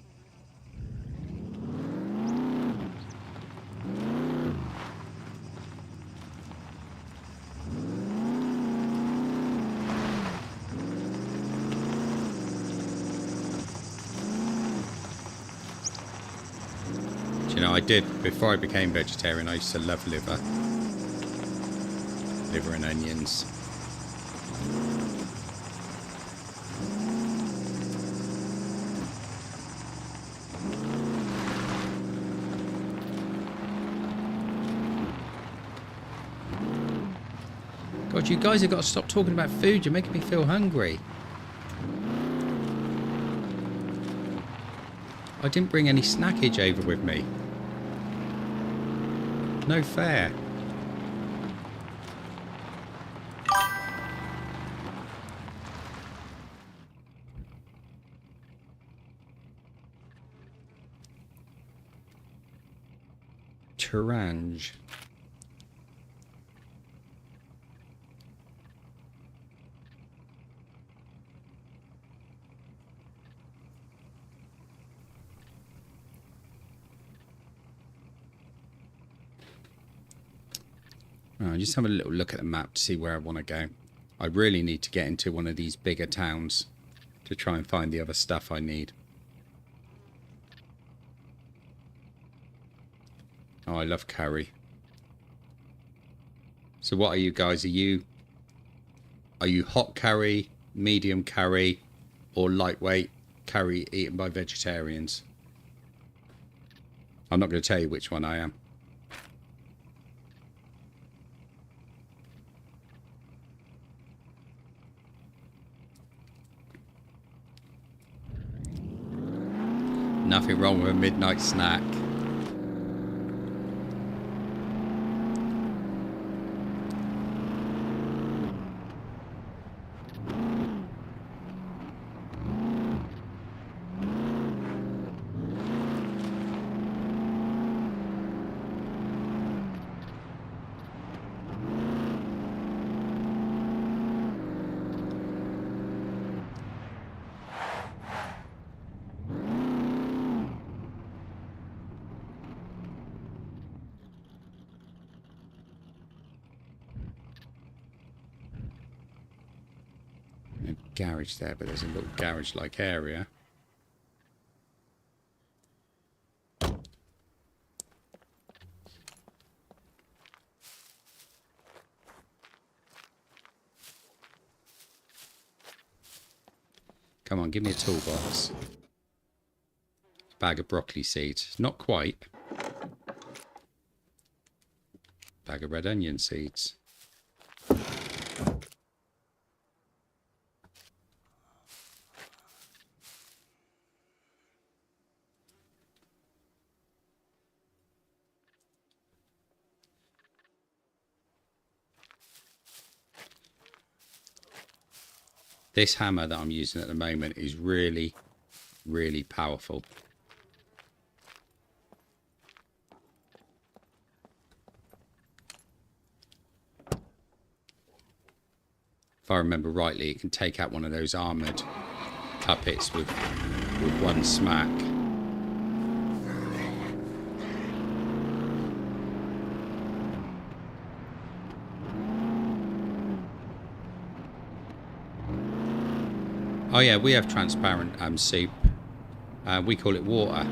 Do you know, I did, before I became vegetarian, I used to love liver. Liver and onions. God, you guys have got to stop talking about food. You're making me feel hungry. I didn't bring any snackage over with me. No fair. Turange. Oh, just have a little look at the map to see where I want to go. I really need to get into one of these bigger towns to try and find the other stuff I need. Oh, I love curry. So what are you guys? Are you hot curry, medium curry, or lightweight curry eaten by vegetarians? I'm not going to tell you which one I am. Nothing wrong with a midnight snack. Garage there, but there's a little garage like area. Come on, give me a toolbox. Bag of broccoli seeds. Not quite. Bag of red onion seeds. This hammer that I'm using at the moment is really, really powerful. If I remember rightly, it can take out one of those armoured puppets with one smack. Oh yeah, we have transparent soup. We call it water.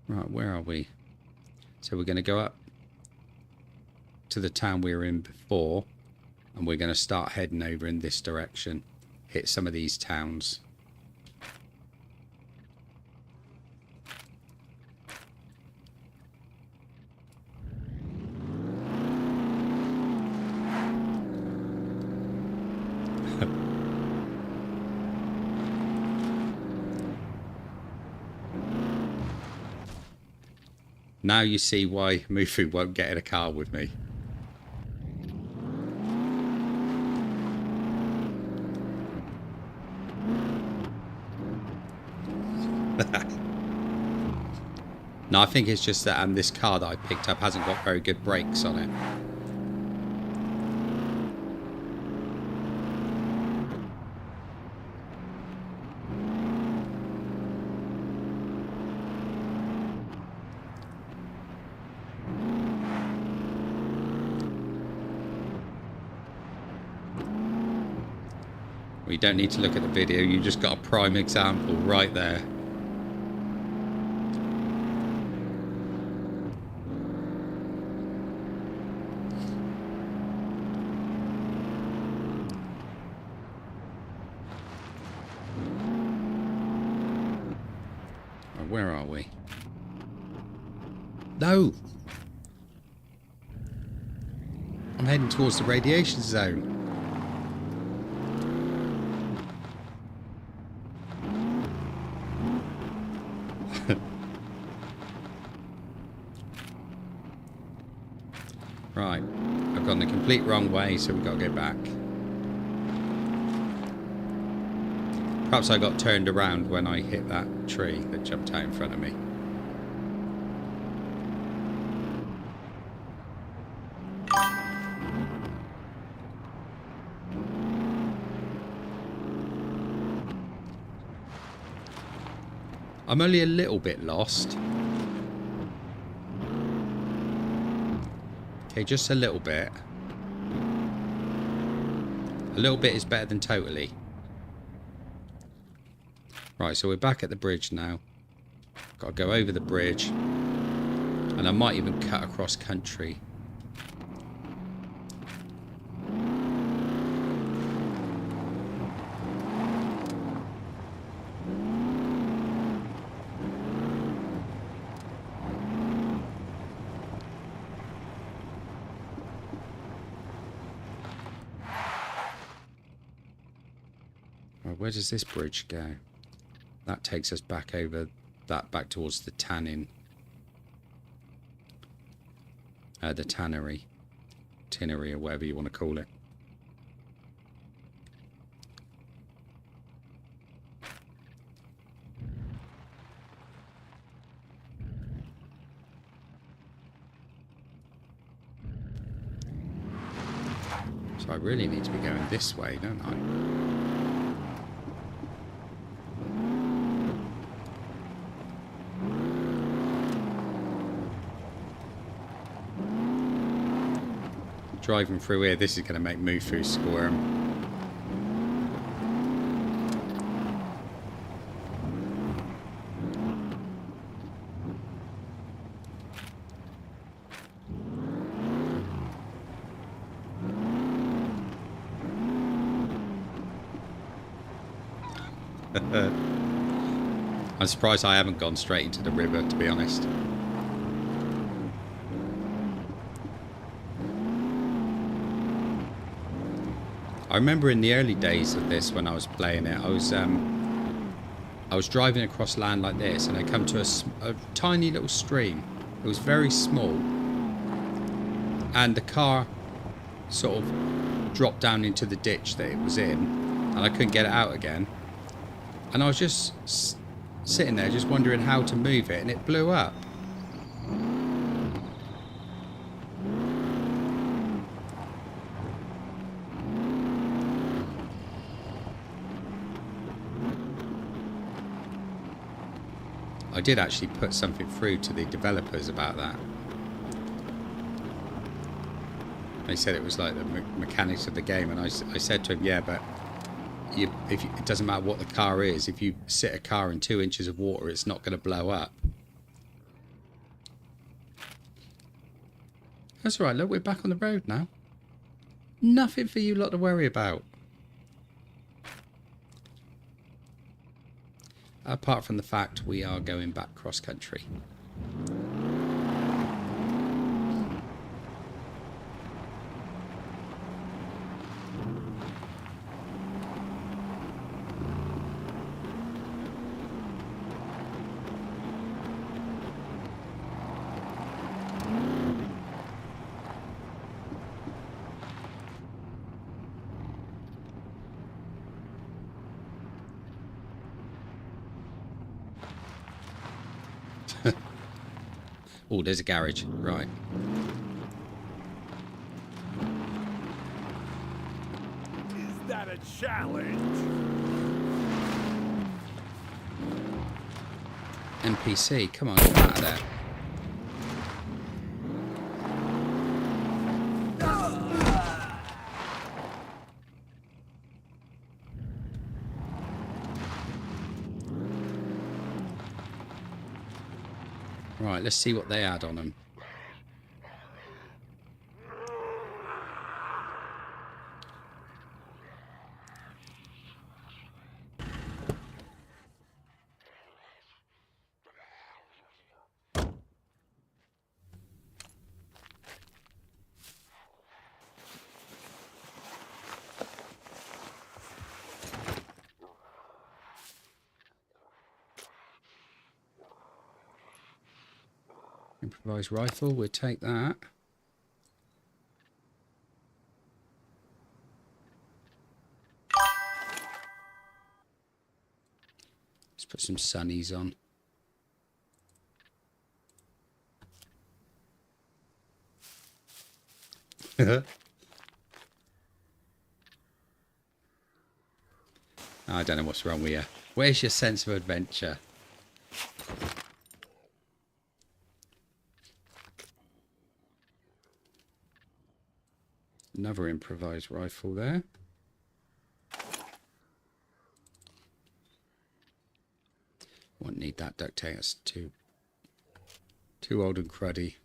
Right, where are we? So we're going to go up to the town we were in before, and we're going to start heading over in this direction. Hit some of these towns. Now you see why Mufu won't get in a car with me. No, I think it's just that this car that I picked up hasn't got very good brakes on it. Well, you don't need to look at the video, you just got a prime example right there. Where are we? No! I'm heading towards the radiation zone. Right. I've gone the complete wrong way, so we've got to go back. Perhaps I got turned around when I hit that tree that jumped out in front of me. I'm only a little bit lost. Okay, just a little bit. A little bit is better than totally. Right, so we're back at the bridge now. Got to go over the bridge. And I might even cut across country. Right, where does this bridge go? That takes us back over that, back towards the tanning. The tannery. Tinnery, or whatever you want to call it. So I really need to be going this way, don't I? Driving through here, this is going to make Mufu squirm. I'm surprised I haven't gone straight into the river, to be honest. I remember in the early days of this, when I was playing it, I was driving across land like this, and I come to a tiny little stream. It was very small, and the car sort of dropped down into the ditch that it was in, and I couldn't get it out again. And I was just sitting there, just wondering how to move it, and it blew up. I did actually put something through to the developers about that. They said it was like the mechanics of the game, and I said to him, yeah, but it doesn't matter what the car is. If you sit a car in 2 inches of water, it's not going to blow up. That's all right. Look, we're back on the road now. Nothing for you lot to worry about. Apart from the fact we are going back cross country. Oh, there's a garage. Right. Is that a challenge? NPC, come on, get out of there. Right, let's see what they add on them. Improvised rifle, we'll take that. Let's put some sunnies on. I don't know what's wrong with you. Where's your sense of adventure? Another improvised rifle there. Won't need that duct tape. It's too old and cruddy.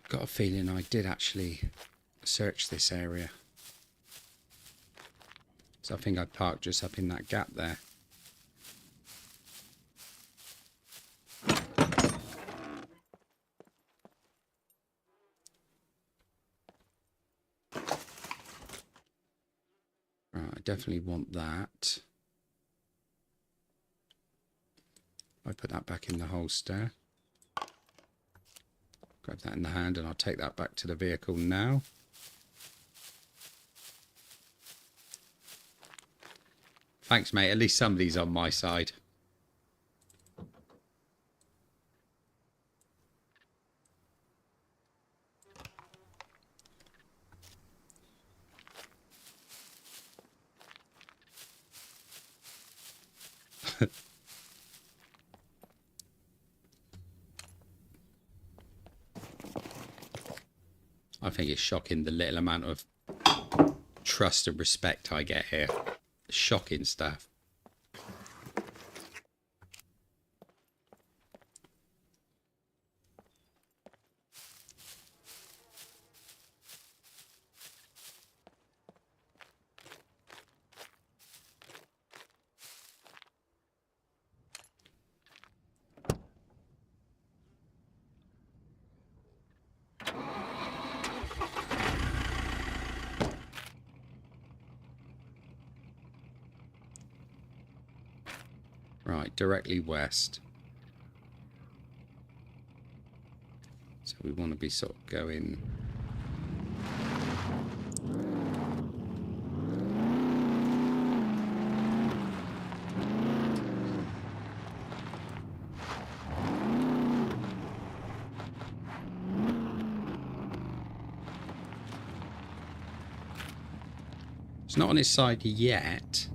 Got a feeling I did actually search this area. So I think I parked just up in that gap there. Right, I definitely want that. I put that back in the holster. Grab that in the hand and I'll take that back to the vehicle now. Thanks, mate. At least somebody's on my side. I think it's shocking the little amount of trust and respect I get here. Shocking stuff. Right, directly west. So we want to be sort of going... It's not on its side yet.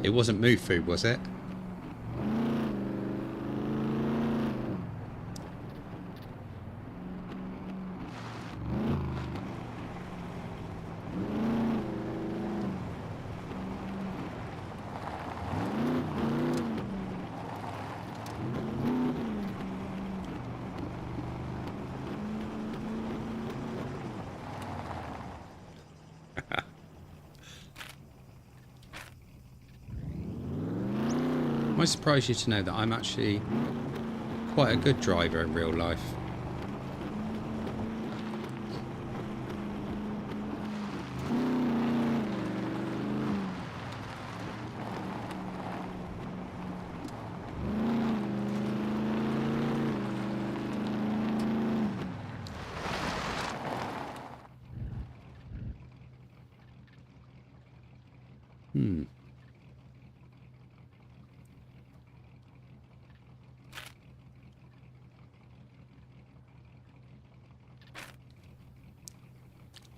It wasn't move food, was it? Might surprise you to know that I'm actually quite a good driver in real life.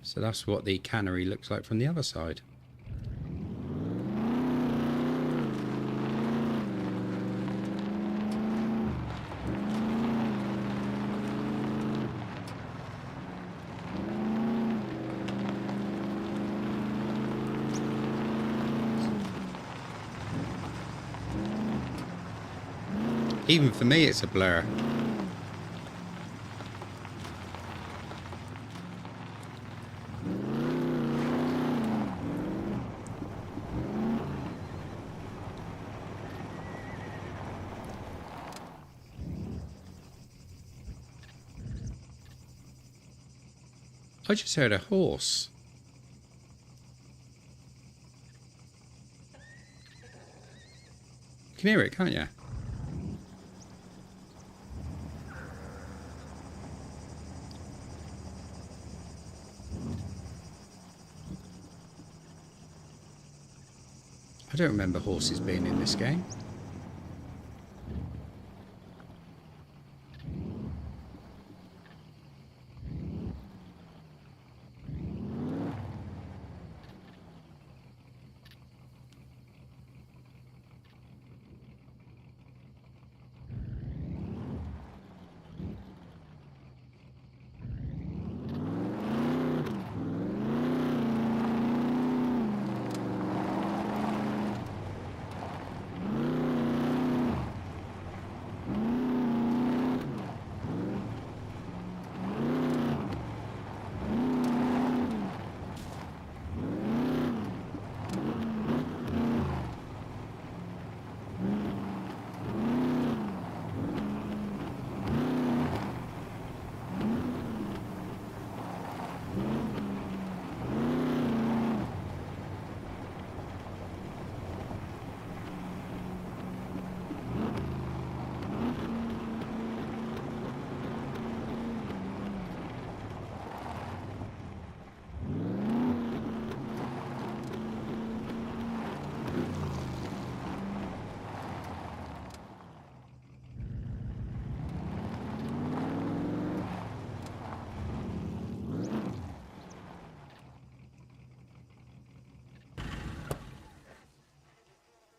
So that's what the cannery looks like from the other side. Even for me, it's a blur. I just heard a horse. You can hear it, can't you? I don't remember horses being in this game.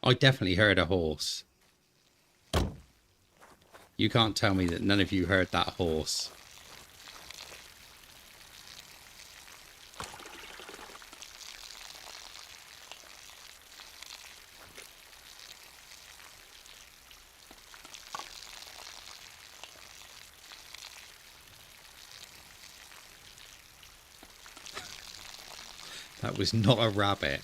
I definitely heard a horse. You can't tell me that none of you heard that horse. That was not a rabbit.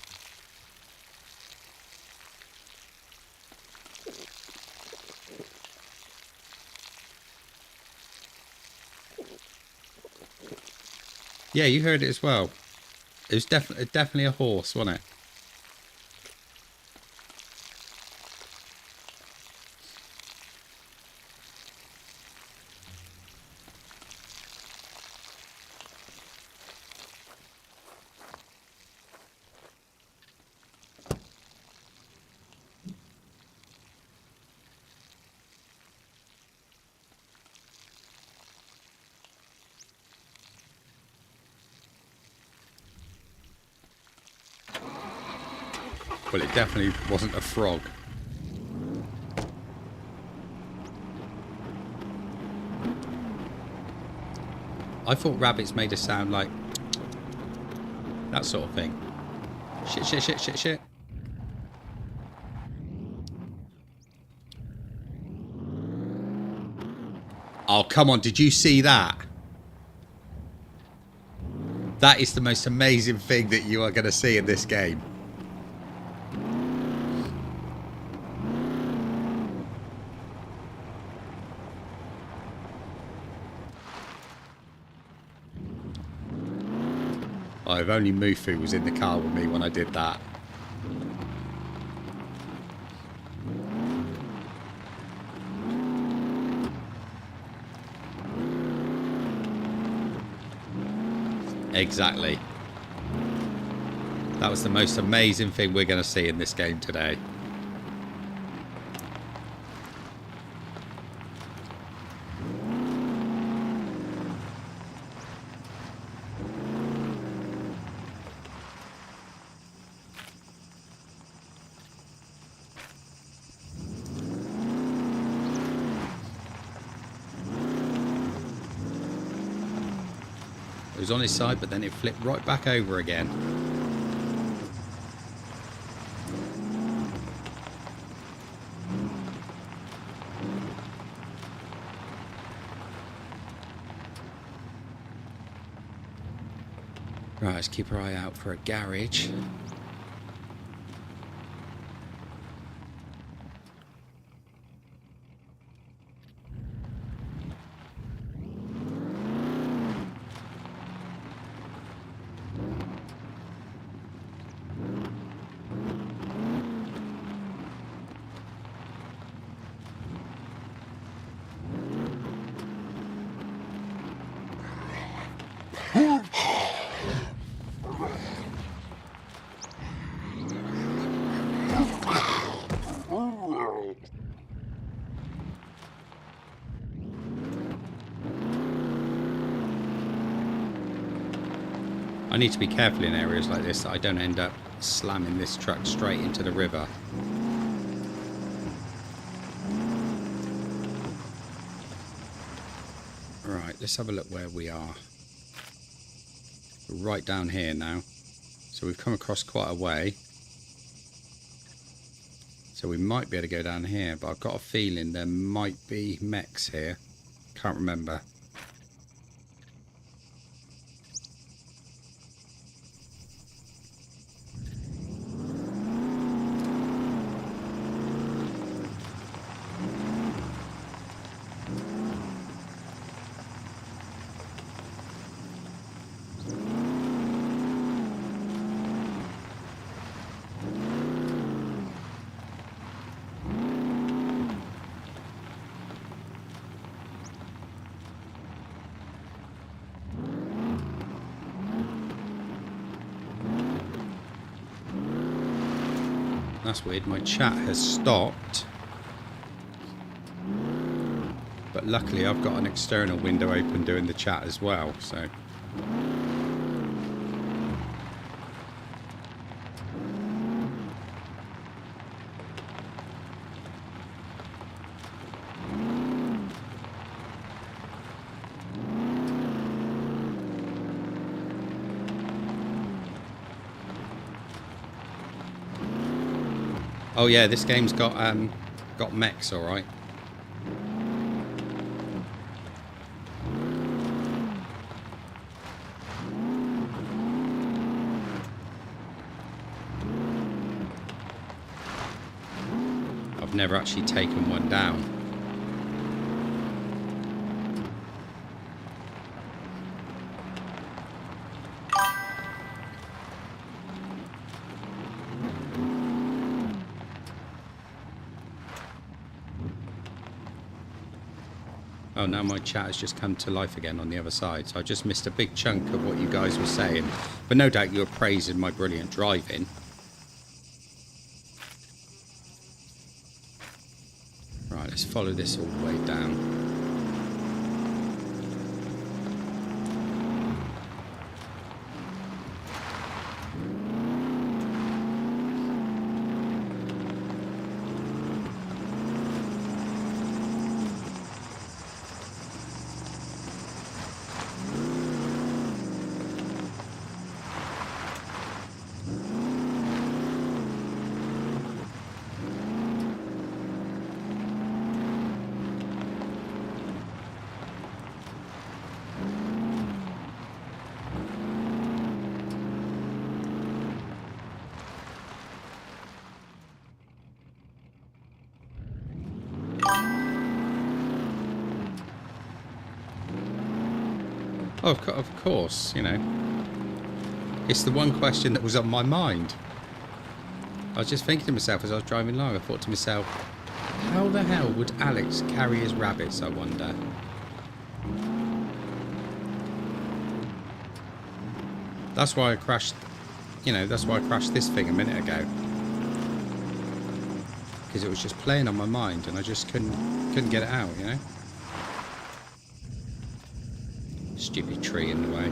Yeah, you heard it as well. It was definitely a horse, wasn't it? Well, it definitely wasn't a frog. I thought rabbits made a sound like that sort of thing. Shit, shit, shit, shit, shit. Oh, come on. Did you see that? That is the most amazing thing that you are going to see in this game. if only Mufu was in the car with me when I did that. Exactly. That was the most amazing thing we're going to see in this game today. It was on his side, but then it flipped right back over again. Right, let's keep our eye out for a garage. I need to be careful in areas like this that I don't end up slamming this truck straight into the river. Right, let's have a look where we are. We're right down here now. So we've come across quite a way. So we might be able to go down here, but I've got a feeling there might be mechs here. Can't remember. That's weird, my chat has stopped. But luckily I've got an external window open doing the chat as well, so... Oh yeah, this game's got mechs, all right. I've never actually taken one down. Oh, now my chat has just come to life again on the other side. So I just missed a big chunk of what you guys were saying. But no doubt you were praising my brilliant driving. Right, let's follow this all the way down. Oh, of course, you know. It's the one question that was on my mind. I was just thinking to myself as I was driving along, I thought to myself, how the hell would Alex carry his rabbits, I wonder? That's why I crashed, you know, that's why I crashed this thing a minute ago. Because it was just playing on my mind and I just couldn't get it out, you know? Stupid tree in the way.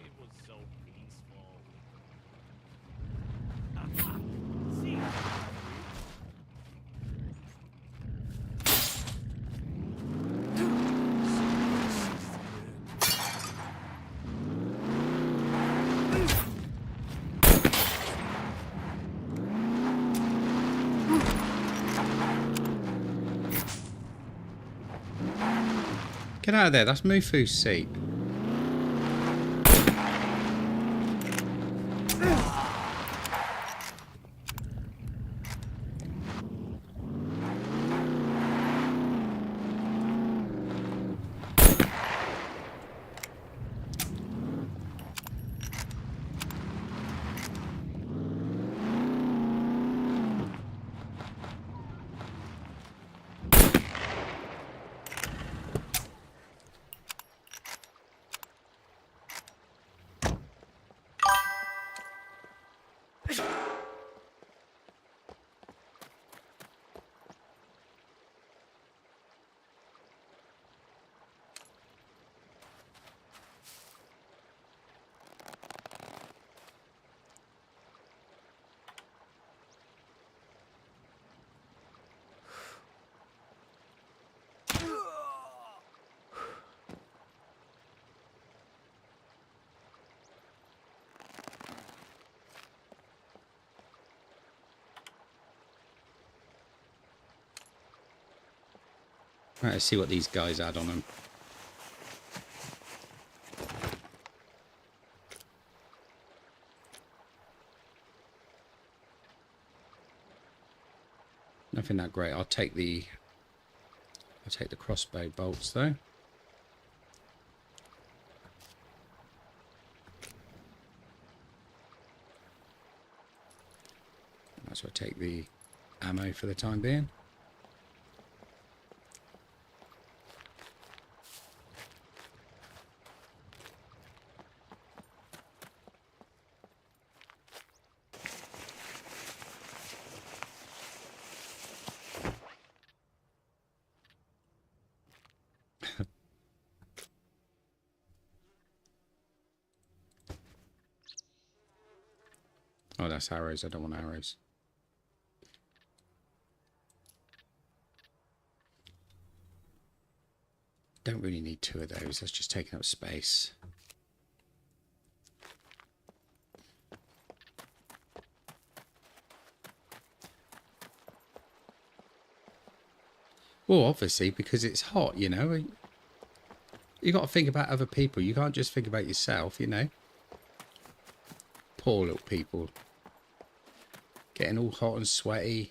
It was so peaceful. Get out of there, that's Mufu's seat. Right, let's see what these guys add on them. Nothing that great. I'll take the crossbow bolts though. Might as well take the ammo for the time being. Oh, that's arrows. I don't want arrows. Don't really need two of those. That's just taking up space. Well, obviously, because it's hot, you know. You got to think about other people. You can't just think about yourself, you know. Poor little people. Getting all hot and sweaty.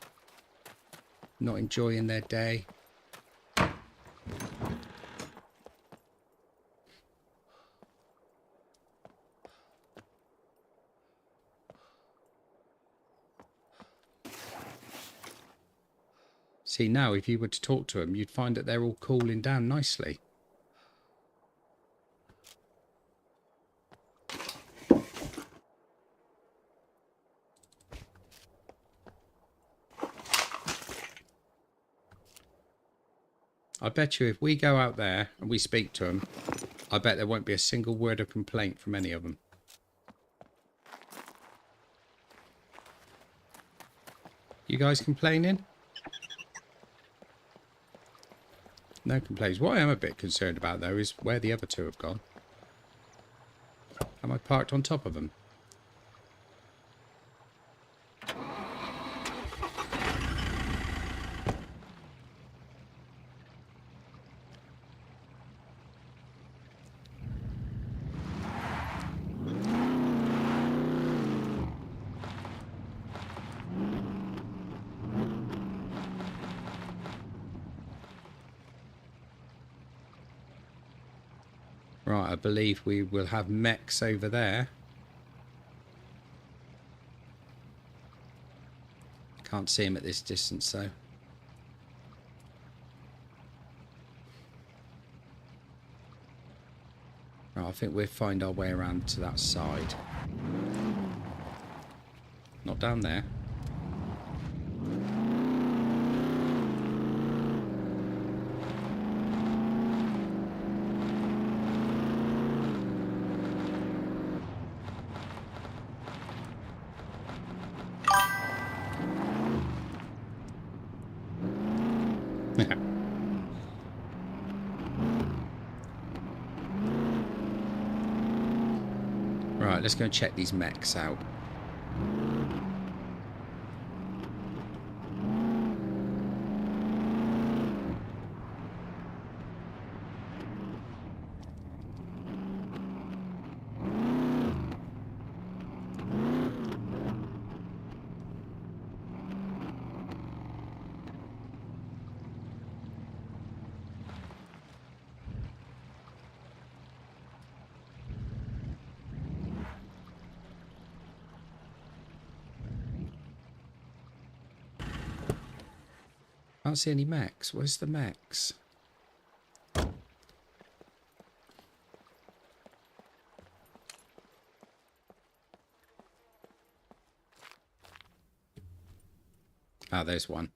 Not enjoying their day. See, now if you were to talk to them, you'd find that they're all cooling down nicely. I bet you if we go out there and we speak to them, I bet there won't be a single word of complaint from any of them. You guys complaining? No complaints. What I am a bit concerned about, though, is where the other two have gone. Am I parked on top of them? Right, I believe we will have mechs over there. Can't see him at this distance, though. Right, I think we'll find our way around to that side. Not down there. Right, let's go and check these mechs out. Can't see any mechs. Where's the mechs? Ah, there's one.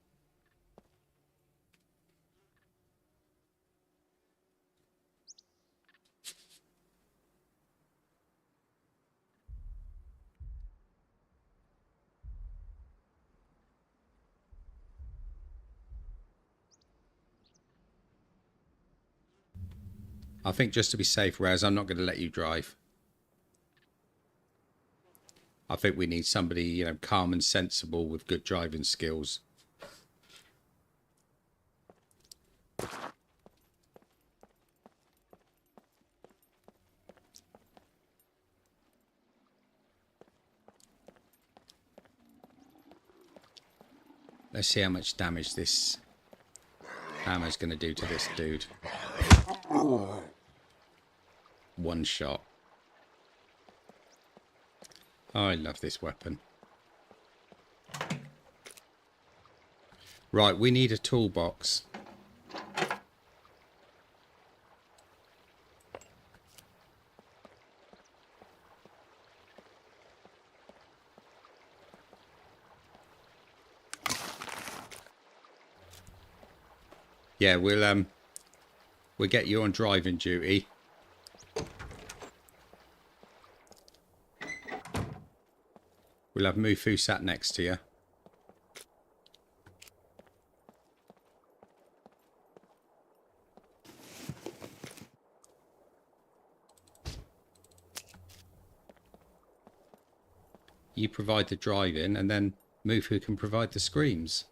I think just to be safe, Raz, I'm not going to let you drive. I think we need somebody, you know, calm and sensible with good driving skills. Let's see how much damage this hammer's going to do to this dude. One shot. Oh, I love this weapon. Right, we need a toolbox. Yeah, we'll get you on driving duty. We'll have Mufu sat next to you. You provide the driving, and then Mufu can provide the screams.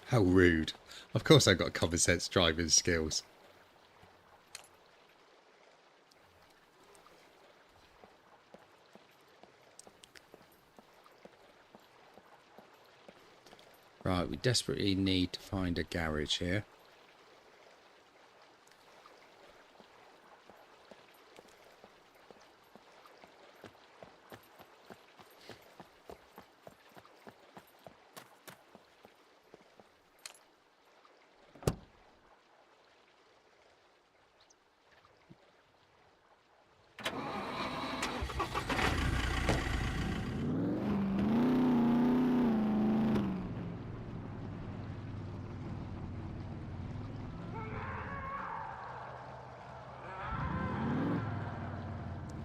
How rude. Of course I've got common sense driving skills. Right, we desperately need to find a garage here.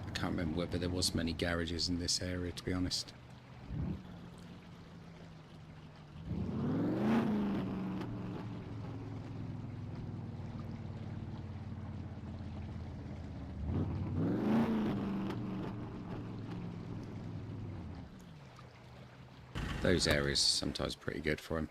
I can't remember whether there was many garages in this area, to be honest. Those areas are sometimes pretty good for him.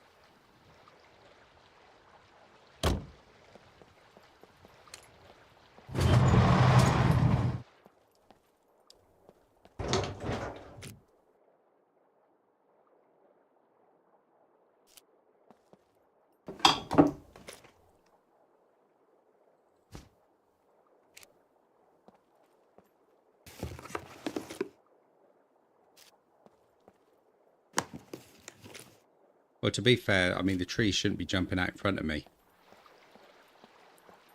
Well, to be fair, I mean, the trees shouldn't be jumping out in front of me.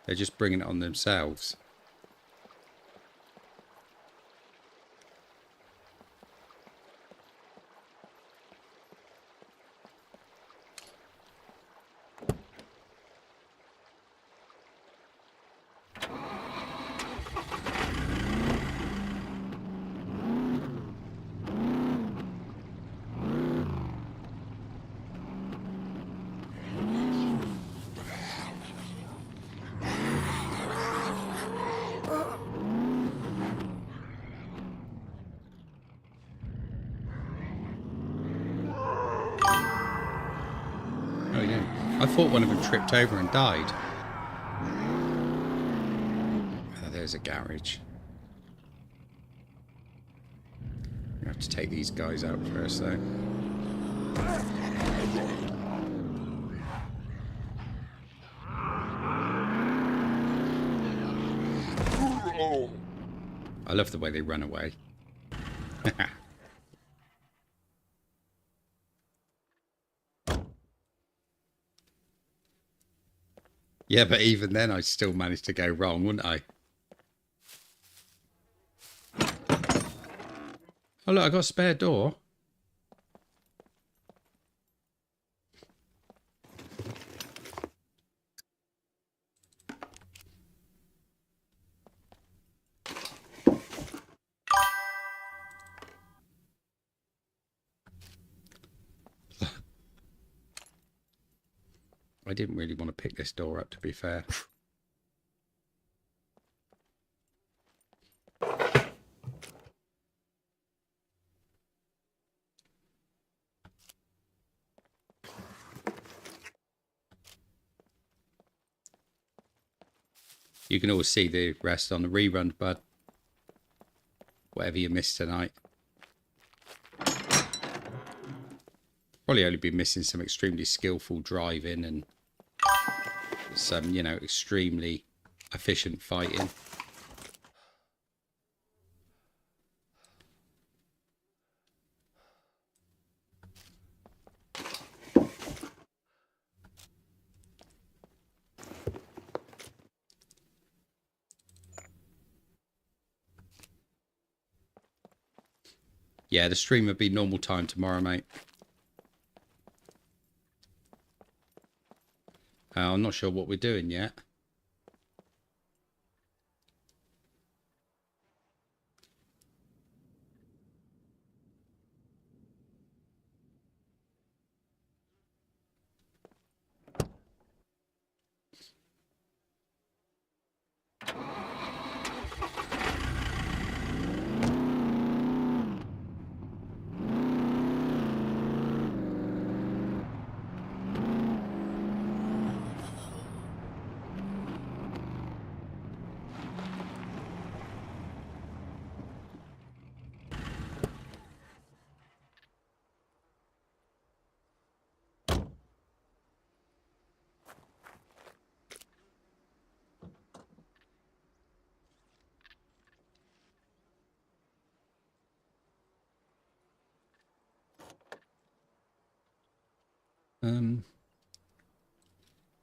They're just bringing it on themselves. Oh, yeah. I thought one of them tripped over and died. Oh, there's a garage. I have to take these guys out first, though. I love the way they run away. Yeah, but even then I'd still manage to go wrong, wouldn't I? Oh, look, I got a spare door. I didn't really want to pick this door up, to be fair. You can always see the rest on the rerun, bud. Whatever you missed tonight. Probably only been missing some extremely skillful driving and some, you know, extremely efficient fighting. Yeah, the stream would be normal time tomorrow, mate. I'm not sure what we're doing yet.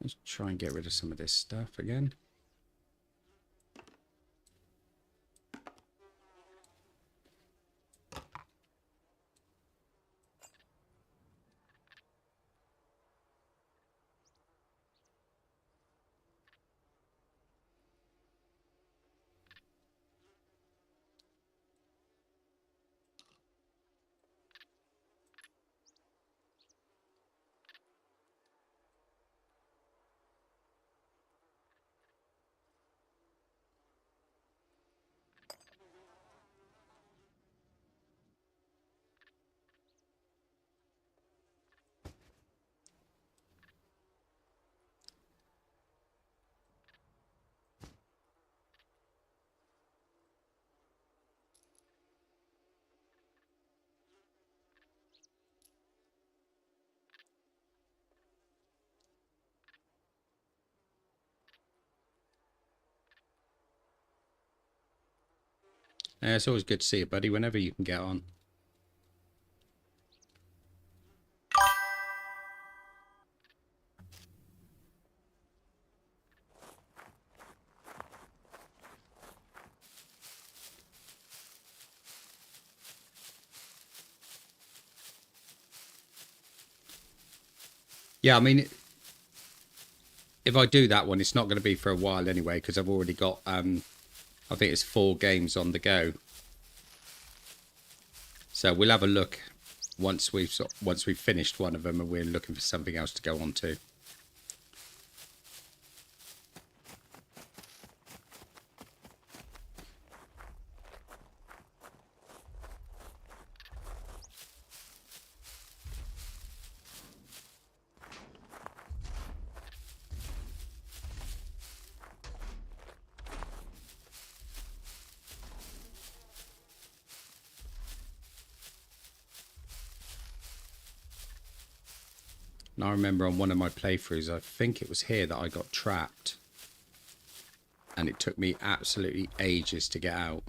Let's try and get rid of some of this stuff again. It's always good to see you, buddy, whenever you can get on. Yeah, I mean, if I do that one, it's not going to be for a while anyway, because I've already got, I think it's 4 games on the go. So we'll have a look once we've finished one of them and we're looking for something else to go on to. And I remember on one of my playthroughs, I think it was here that I got trapped. And it took me absolutely ages to get out.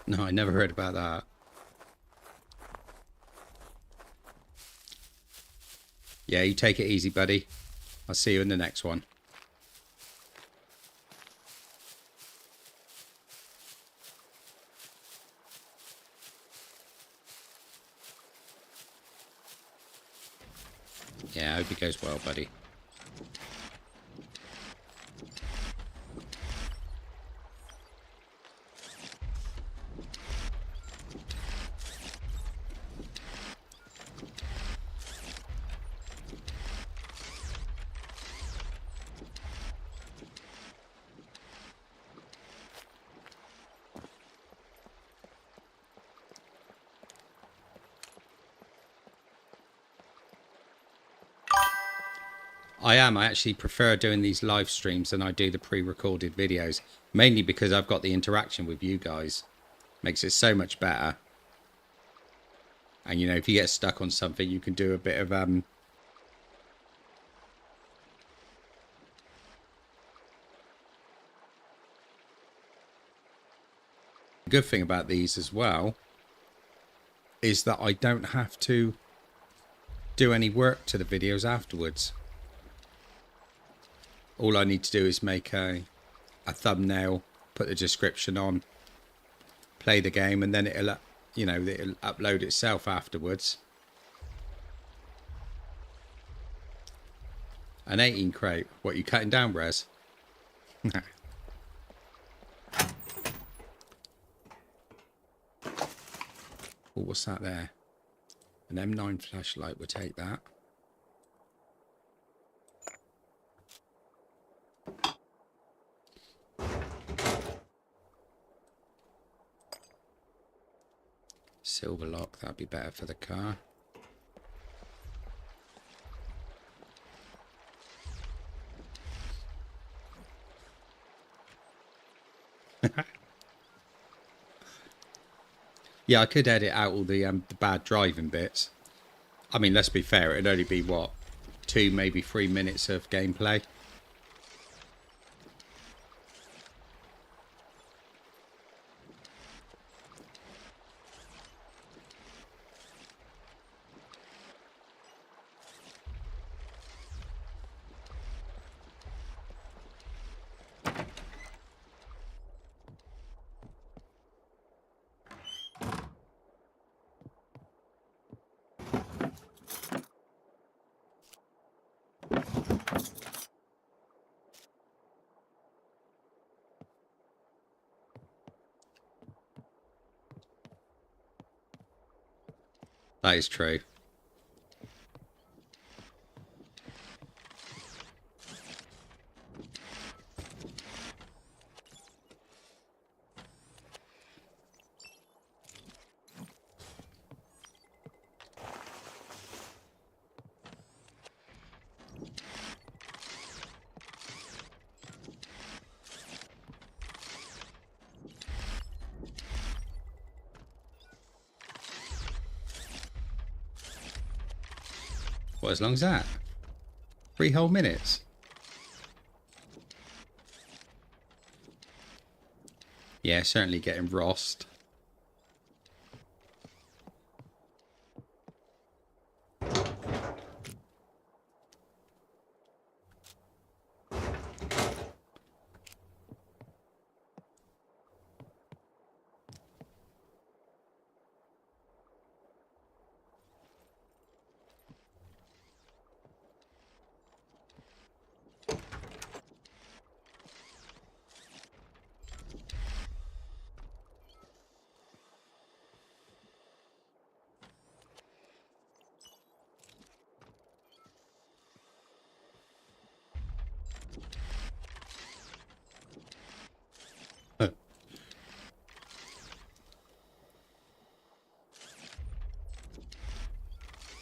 No, I never heard about that. Yeah, you take it easy, buddy. I'll see you in the next one. Yeah, I hope it goes well, buddy. I actually prefer doing these live streams than I do the pre-recorded videos, mainly because I've got the interaction with you guys. Makes it so much better. And you know, if you get stuck on something, you can do a bit of The good thing about these as well is that I don't have to do any work to the videos afterwards. All I need to do is make a thumbnail, put the description on, play the game, and then it'll upload itself afterwards. An 18 crate. What, you cutting down, Rez? Oh, what's that there? An M9 flashlight, we'll take that. Silver lock, that'd be better for the car. Yeah, I could edit out all the bad driving bits. I mean, let's be fair, it'd only be, what, 2, maybe 3 minutes of gameplay. That is true. What, as long as that? 3 whole minutes? Yeah, certainly getting rost.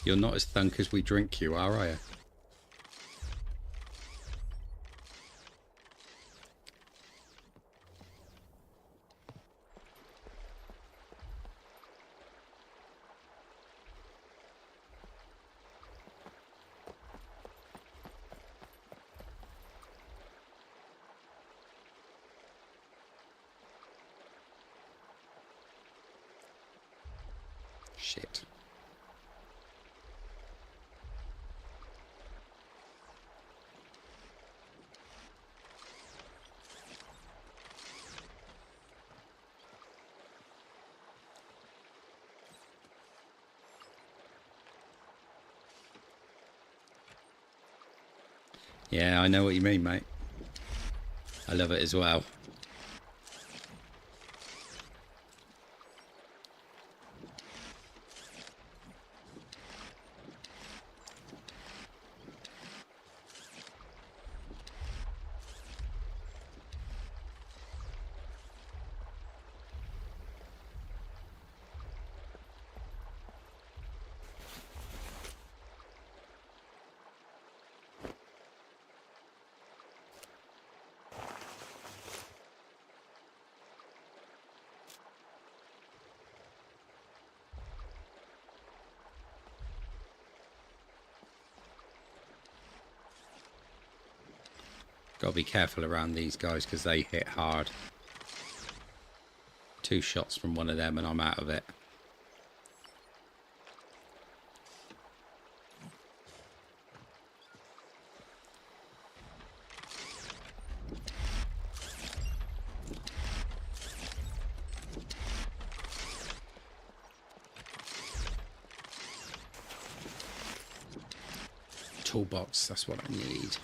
You're not as thunk as we drink you, are you? Shit. Yeah, I know what you mean, mate. I love it as well. Gotta be careful around these guys because they hit hard. 2 shots from one of them and I'm out of it. Toolbox, that's what I need.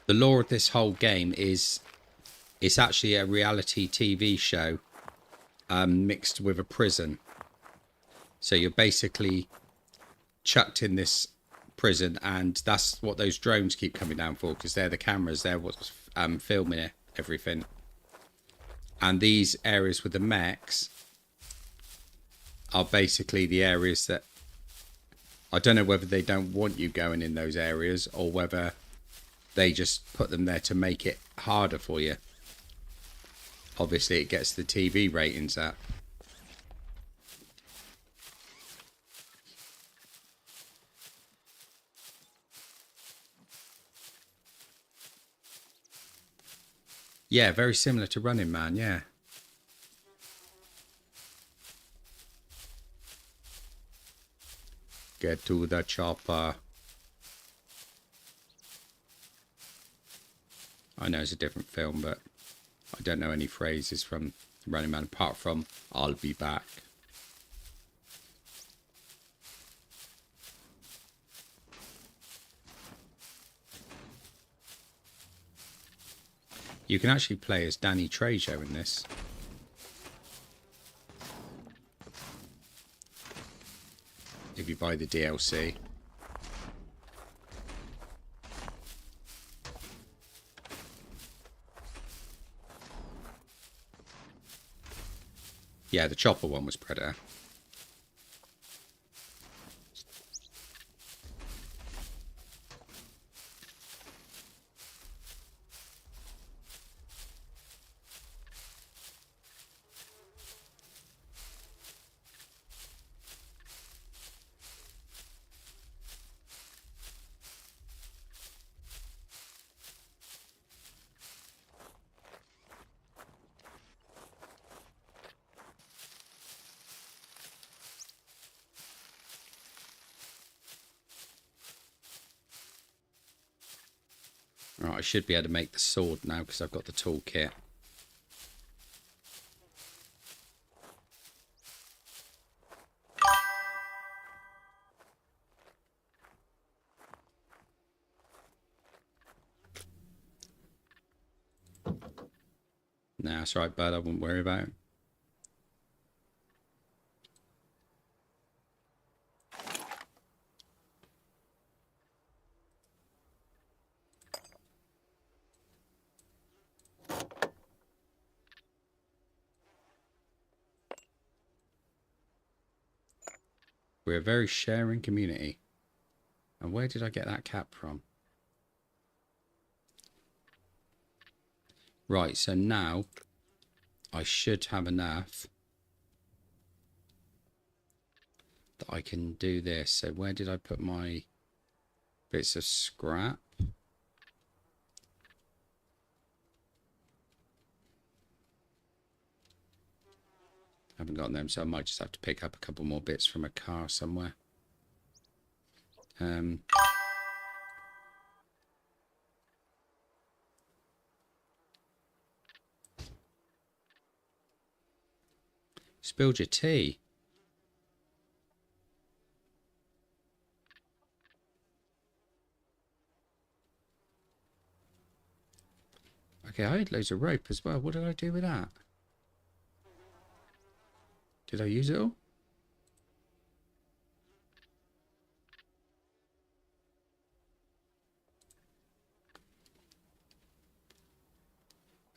The lore of this whole game is it's actually a reality TV show mixed with a prison. So you're basically chucked in this prison, and that's what those drones keep coming down for, because they're the cameras. They're what's filming it, everything. And these areas with the mechs are basically the areas that I don't know whether they don't want you going in those areas or whether they just put them there to make it harder for you. Obviously, it gets the TV ratings up. Yeah, very similar to Running Man, yeah. Get to the chopper. I know it's a different film, but I don't know any phrases from Running Man apart from "I'll be back." You can actually play as Danny Trejo in this. If you buy the DLC. Yeah, the chopper one was Predator. Right, I should be able to make the sword now because I've got the toolkit. Nah, that's right, bud. I wouldn't worry about it. We're a very sharing community. And where did I get that cap from? Right, so now I should have enough that I can do this. So where did I put my bits of scrap? Haven't got them, so I might just have to pick up a couple more bits from a car somewhere. Spilled your tea. Okay, I had loads of rope as well. What did I do with that? Did I use it all?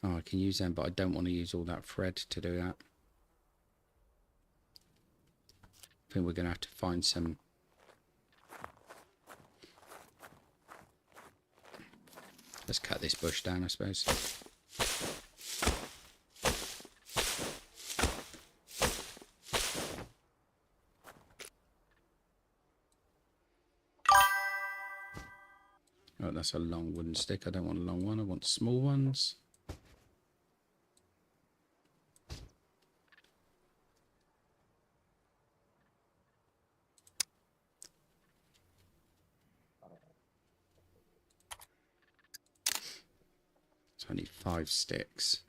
Oh, I can use them, but I don't want to use all that thread to do that. I think we're going to have to find some... Let's cut this bush down, I suppose. Oh, that's a long wooden stick. I don't want a long one. I want small ones. It's only 5 sticks.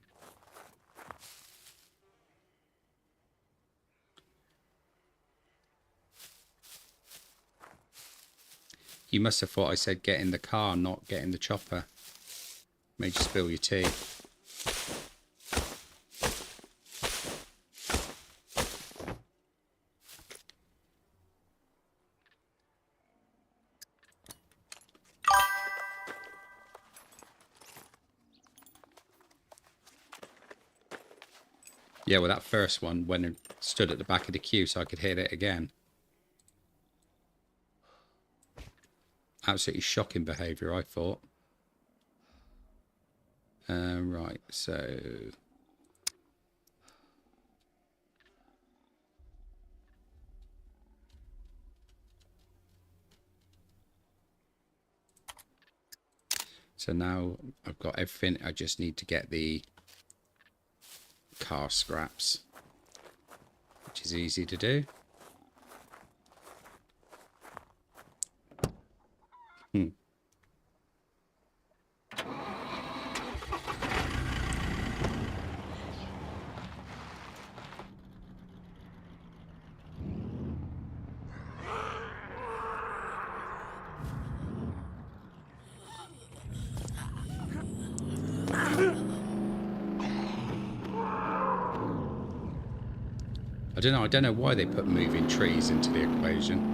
You must have thought I said get in the car, not get in the chopper. Made you spill your tea. Yeah, well, that first one went and stood at the back of the queue so I could hit it again. Absolutely shocking behaviour, I thought. Right, so... So now I've got everything. I just need to get the car scraps, which is easy to do. I don't know. I don't know why they put moving trees into the equation.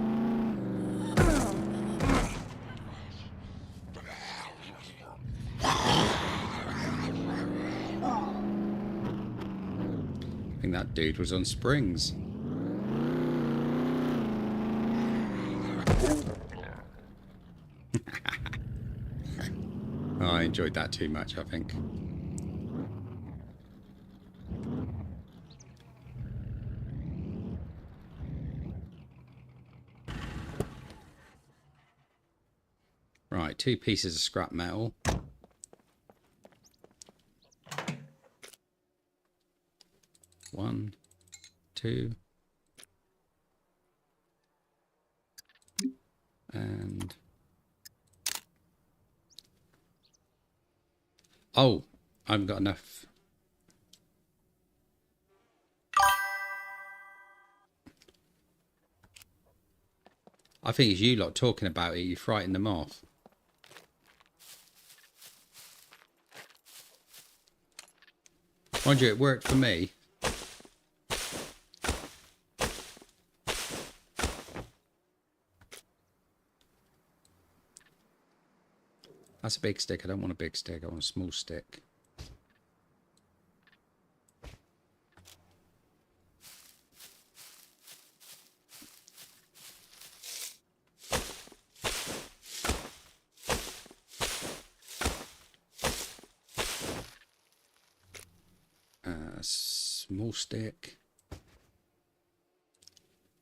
I think that dude was on springs. Oh, I enjoyed that too much, I think. Right, 2 pieces of scrap metal. One, two. And... oh, I haven't got enough. I think it's you lot talking about it. You frighten them off. Mind you, it worked for me. That's a big stick. I don't want a big stick. I want a small stick. Small stick.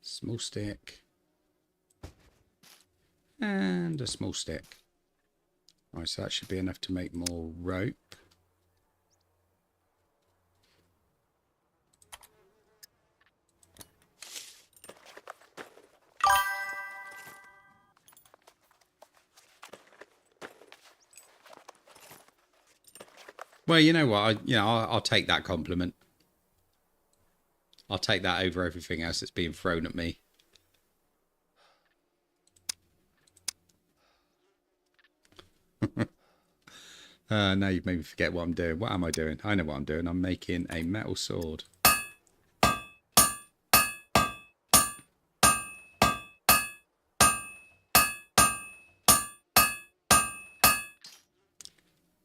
Small stick. And a small stick. Right, so that should be enough to make more rope. Well, you know what? I'll take that compliment. I'll take that over everything else that's being thrown at me. Now you've made me forget what I'm doing. What am I doing? I know what I'm doing. I'm making a metal sword.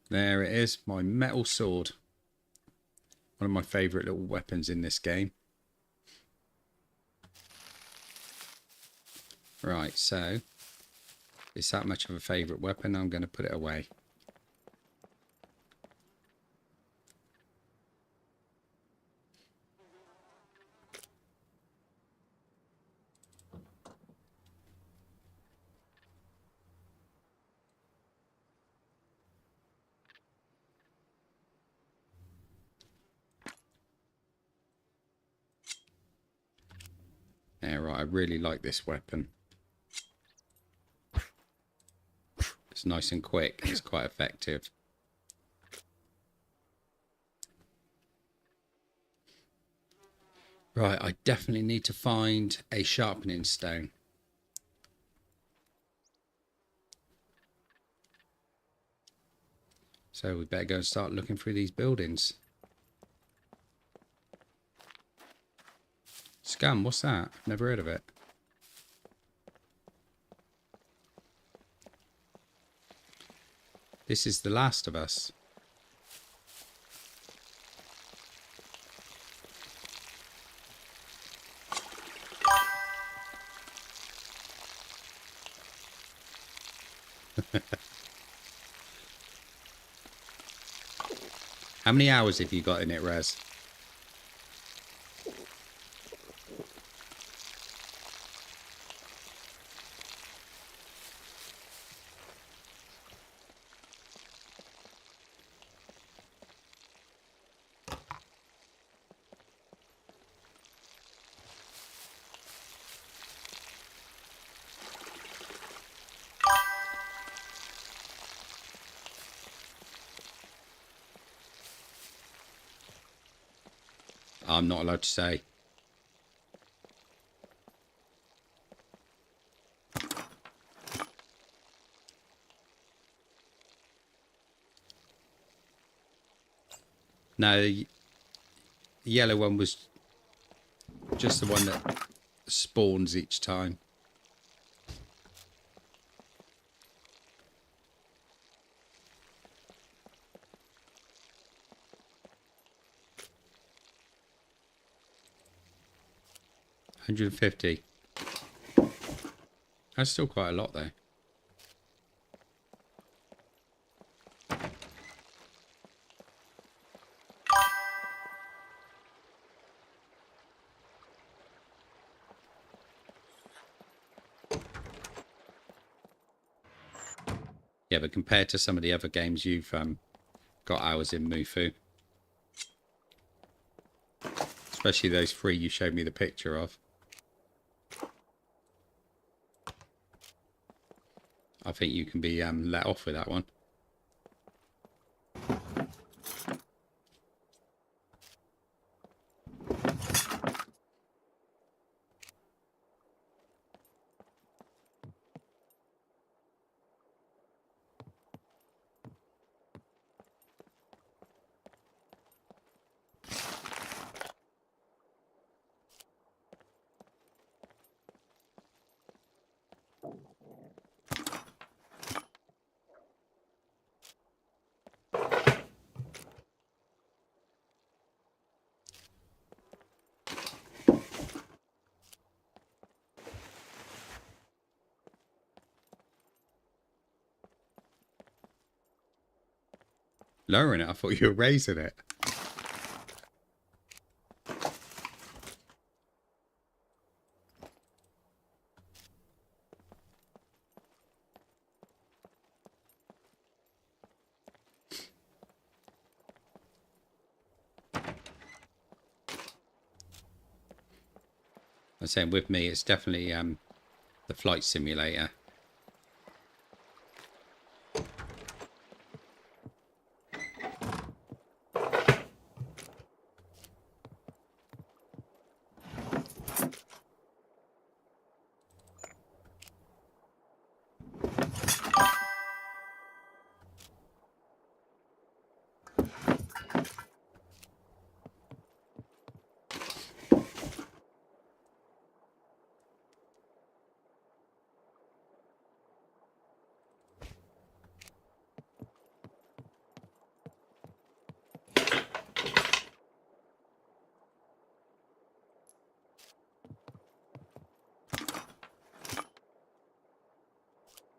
There it is, my metal sword. One of my favourite little weapons in this game. Right, so it's that much of a favourite weapon, I'm going to put it away. Yeah, right, I really like this weapon. It's nice and quick, and it's quite effective. Right, I definitely need to find a sharpening stone. So we better go and start looking through these buildings. Scum, what's that? Never heard of it. This is The Last of Us. How many hours have you got in it, Res? I'm not allowed to say. No, the yellow one was... Just the one that spawns each time. $150. That's still quite a lot though. Yeah, but compared to some of the other games you've got hours in, Mufu, especially those 3 you showed me the picture of, I think you can be let off with that one. Lowering it? I thought you were raising it. I'm saying with me, it's definitely the flight simulator.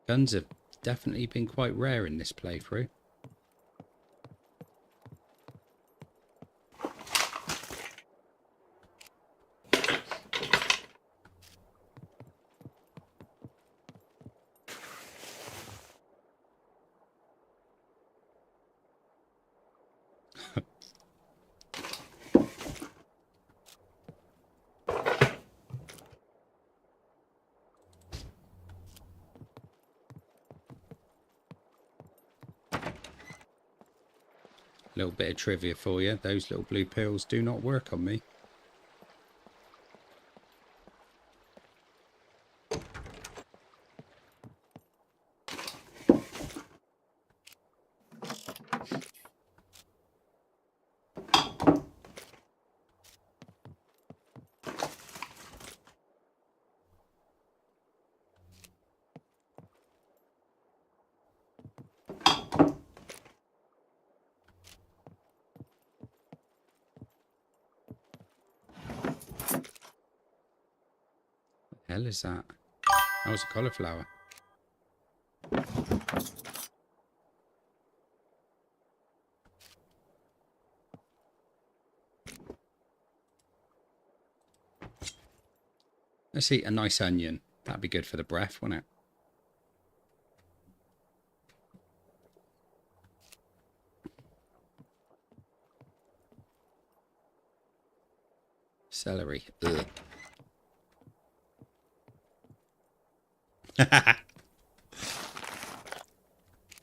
Guns have definitely been quite rare in this playthrough. Little bit of trivia for you. Those little blue pills do not work on me. What the hell is that? That was a cauliflower. Let's eat a nice onion. That'd be good for the breath, wouldn't it? Celery. Ugh.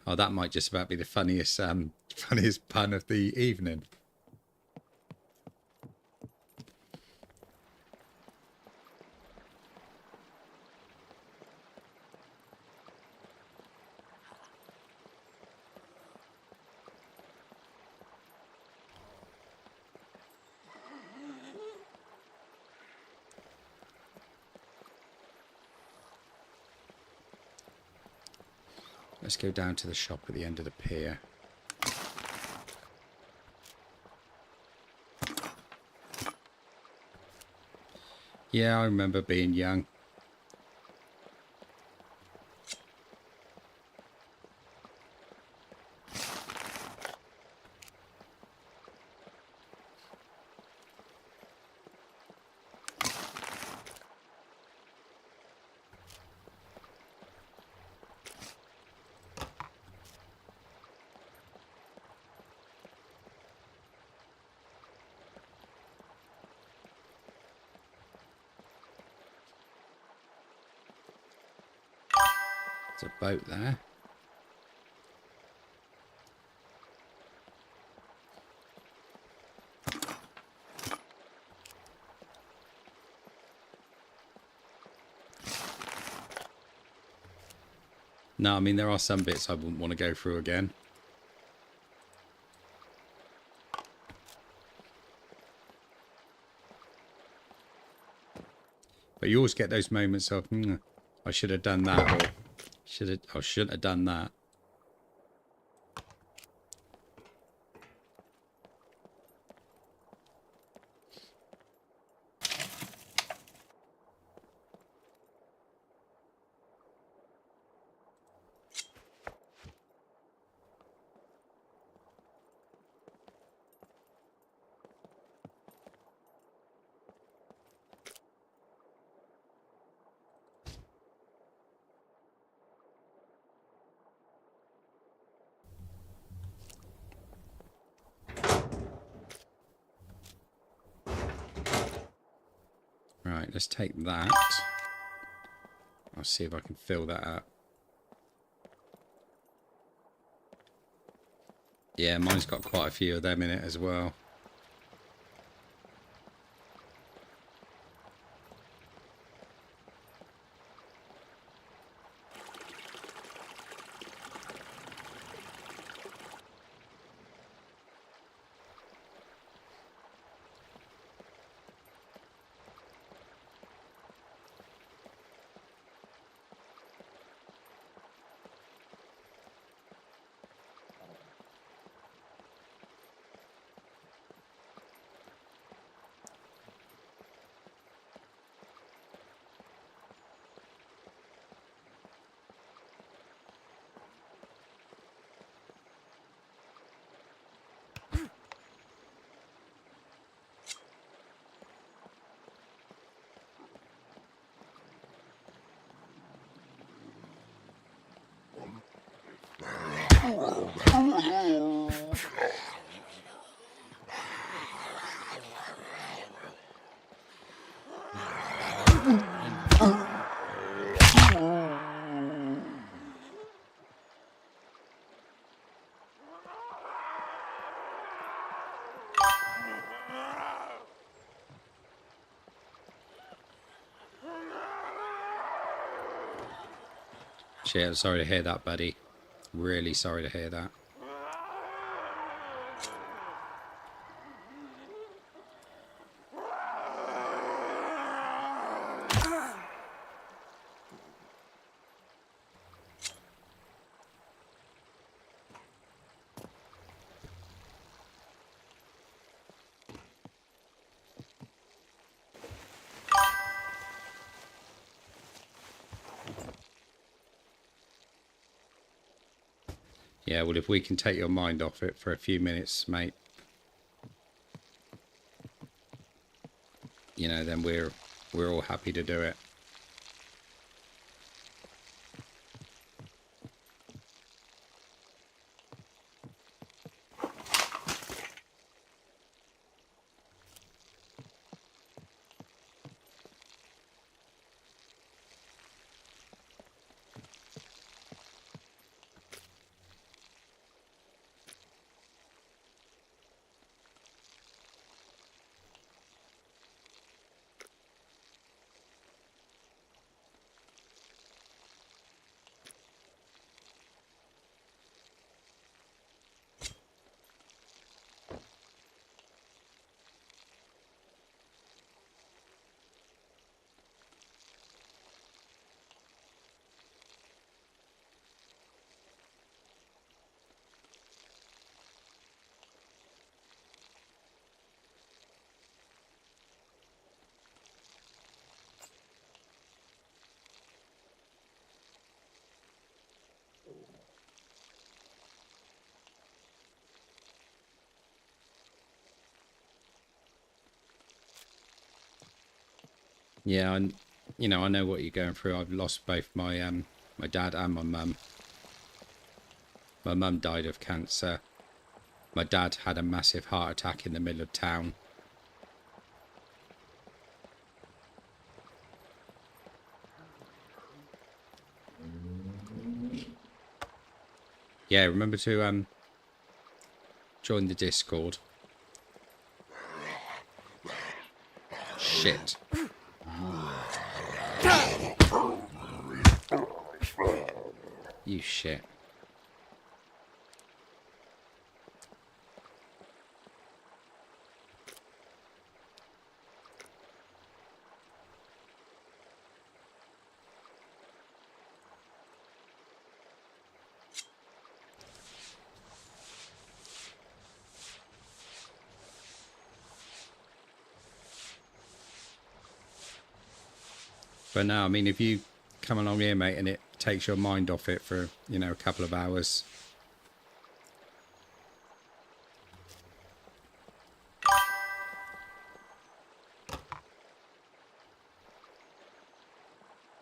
Oh, that might just about be the funniest funniest pun of the evening. Let's go down to the shop at the end of the pier. Yeah, I remember being young. There's a boat there. No, I mean, there are some bits I wouldn't want to go through again. But you always get those moments of, I should have done that, or I shouldn't have done that. Right, let's take that. I'll see if I can fill that up. Yeah, mine's got quite a few of them in it as well. Shit, sorry to hear that, buddy. Really sorry to hear that. Yeah, well, if we can take your mind off it for a few minutes, mate, you know, then we're all happy to do it. Yeah, and you know, I know what you're going through. I've lost both my my dad and my mum. My mum died of cancer. My dad had a massive heart attack in the middle of town. Yeah, remember to join the Discord. Shit. You shit. But no, I mean, if you come along here, mate, and it takes your mind off it for, you know, a couple of hours.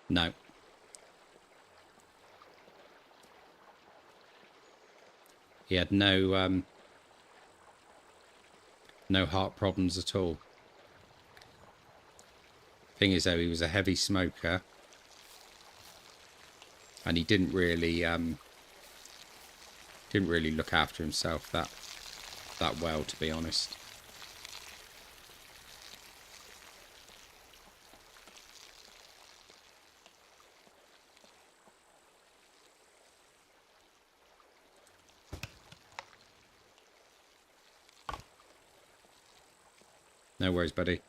No. He had no no heart problems at all. Thing is, though, he was a heavy smoker, and he didn't really look after himself that well, to be honest. No worries, buddy.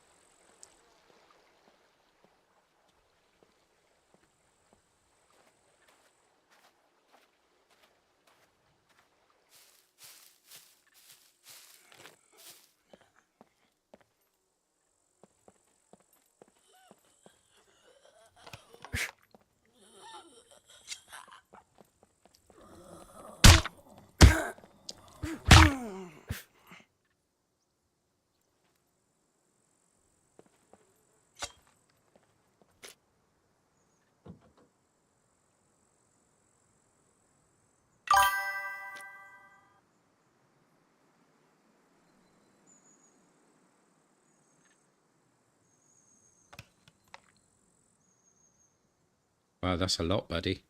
Wow, that's a lot, buddy.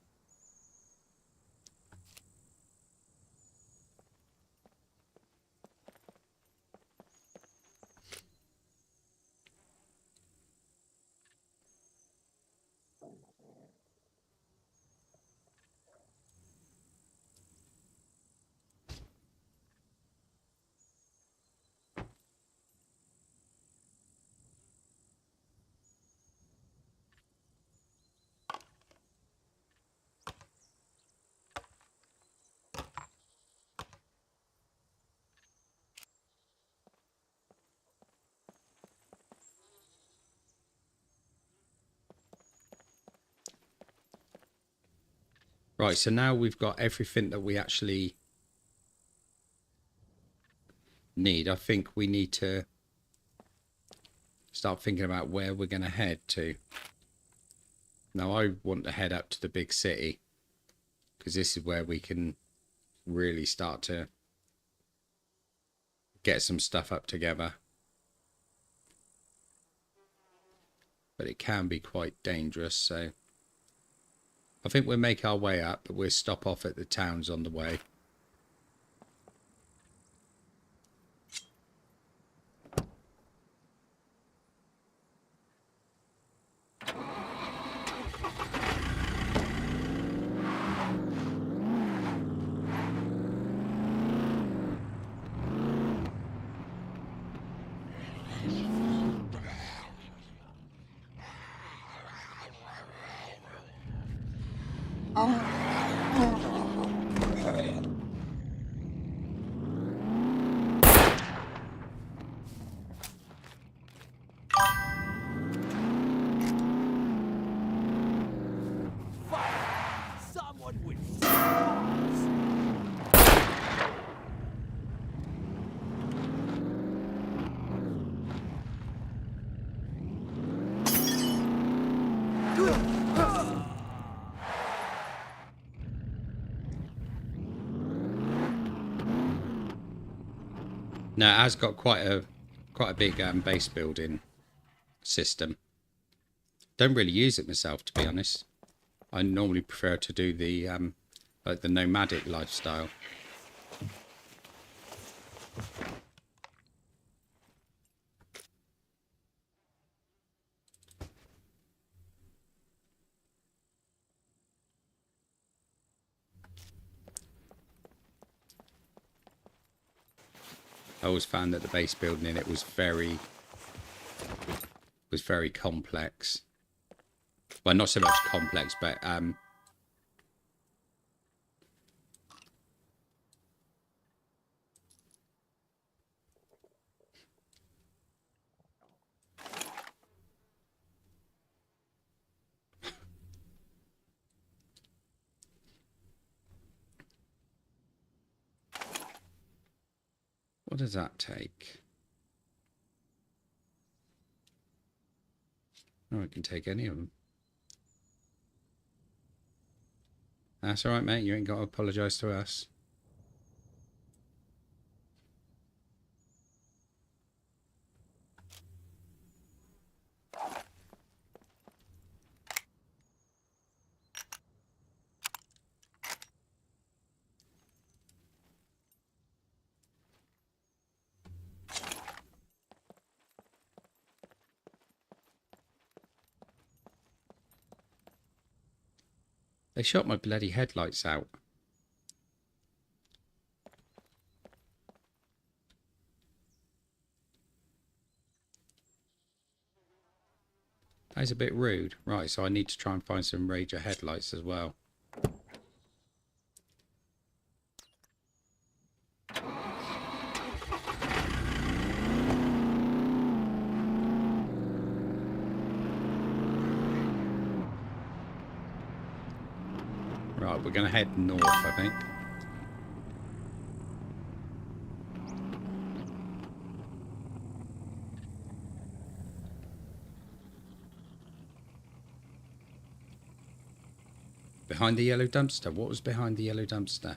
Right, so now we've got everything that we actually need. I think we need to start thinking about where we're going to head to. Now, I want to head up to the big city, because this is where we can really start to get some stuff up together. But it can be quite dangerous, so I think we'll make our way up, but we'll stop off at the towns on the way. Someone with scars. No, it has got quite a big base building system. Don't really use it myself, to be honest. I normally prefer to do the like the nomadic lifestyle. I always found that the base building in it was very complex. Well, not so much complex, but what does that take? Oh, I can take any of them. That's all right, mate. You ain't got to apologise to us. They shot my bloody headlights out. That is a bit rude. Right, so I need to try and find some Ranger headlights as well. Right, we're going to head north, I think. Behind the yellow dumpster. What was behind the yellow dumpster?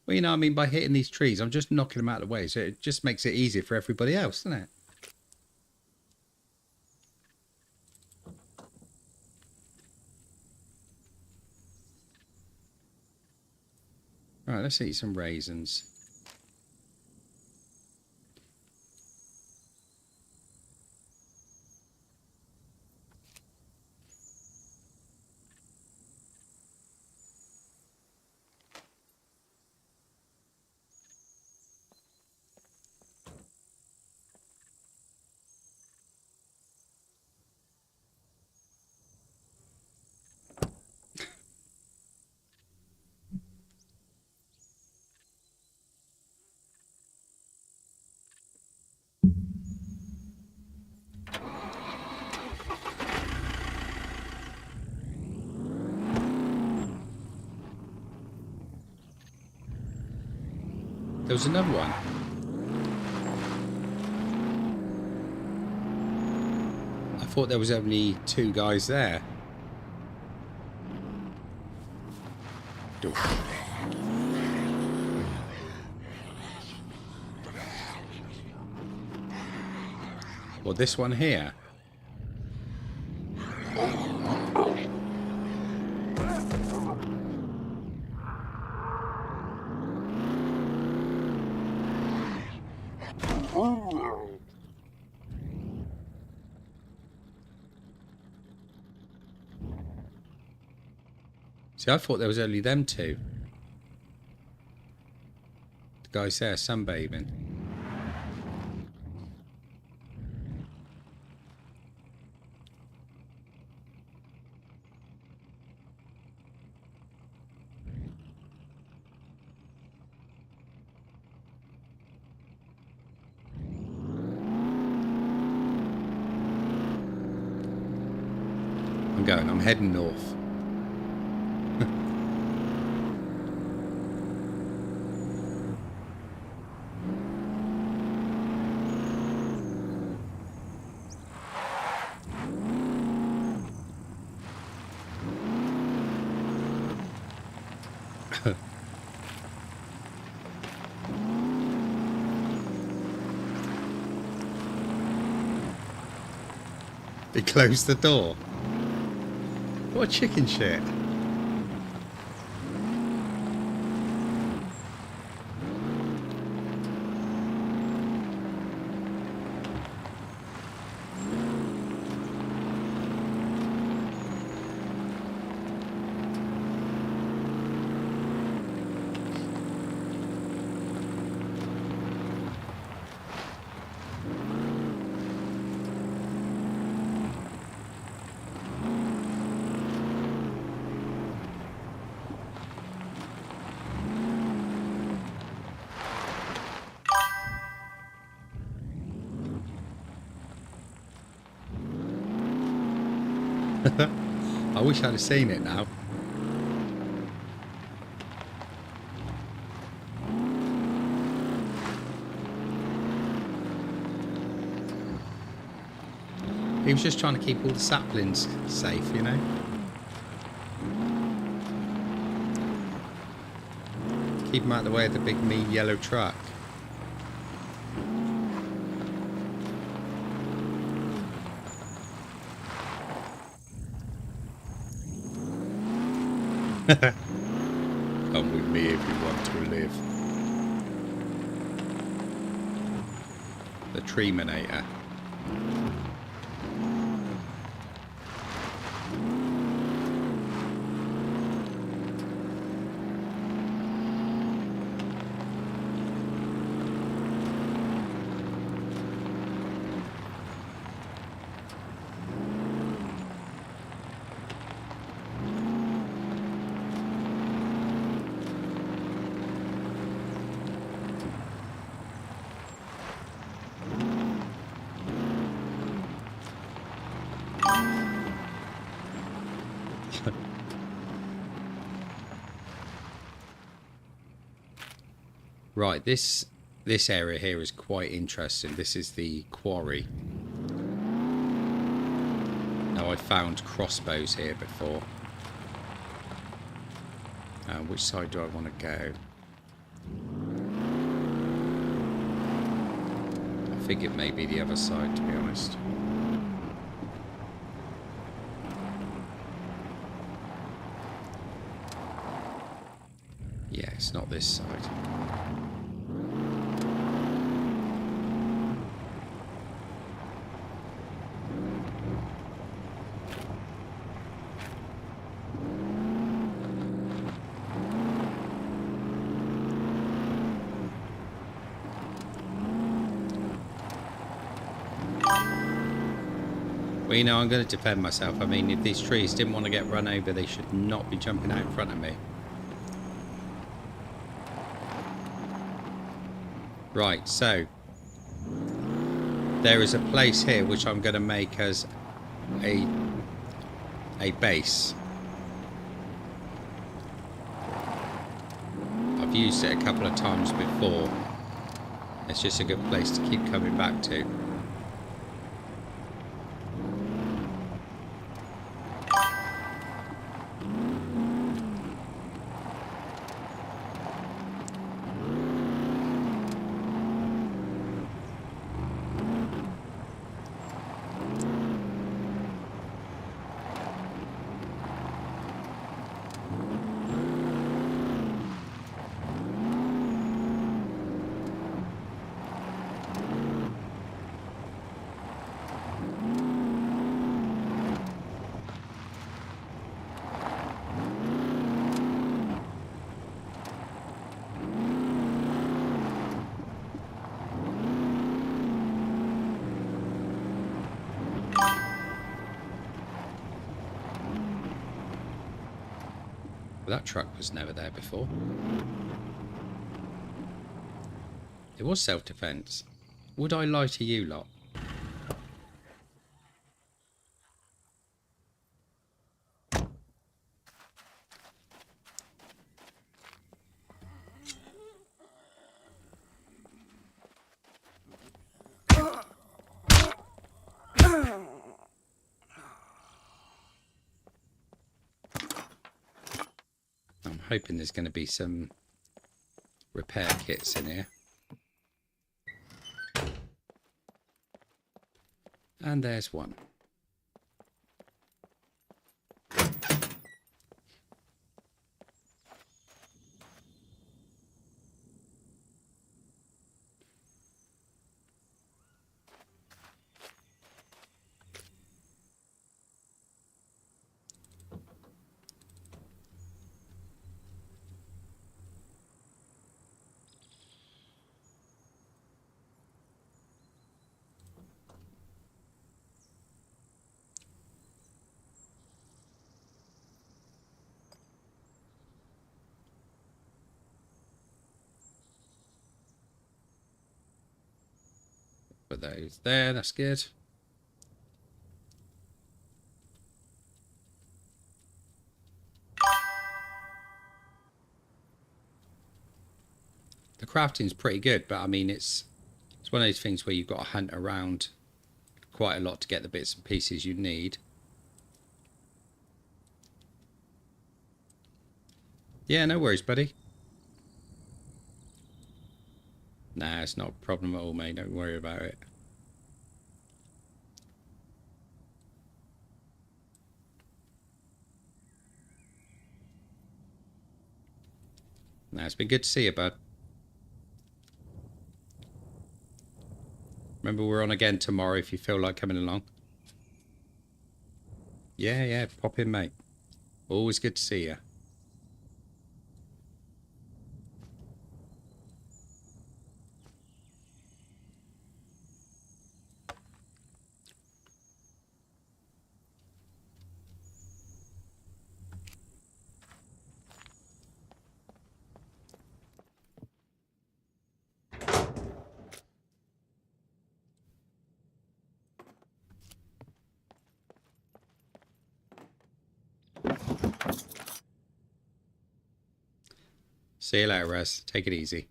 Well, you know, I mean, by hitting these trees, I'm just knocking them out of the way, so it just makes it easier for everybody else, doesn't it? Right, let's eat some raisins. There was another one. I thought there was only 2 guys there. Well, this one here. See, I thought there was only them 2. The guys there sunbathing. I'm heading north. He closed the door. What chicken shit. I wish I'd have seen it now. He was just trying to keep all the saplings safe, you know? Keep them out of the way of the big mean yellow truck. Come with me if you want to live. The Treeminator. Right, this area here is quite interesting. This is the quarry. Now, I found crossbows here before. Which side do I want to go? I think it may be the other side, to be honest. Yeah, it's not this side. Well, you know, I'm going to defend myself. I mean, if these trees didn't want to get run over, they should not be jumping out in front of me. Right, so there is a place here which I'm going to make as a base. I've used it a couple of times before. It's just a good place to keep coming back to. That truck was never there before. It was self-defense. Would I lie to you lot? I'm hoping there's going to be some repair kits in here. And there's one. Put those there, that's good. The crafting's pretty good, but I mean it's one of those things where you've got to hunt around quite a lot to get the bits and pieces you need. Yeah, no worries, buddy. Nah, it's not a problem at all, mate. Don't worry about it. Nah, it's been good to see you, bud. Remember, we're on again tomorrow if you feel like coming along. Yeah, yeah, pop in, mate. Always good to see you. See you later, Raz. Take it easy.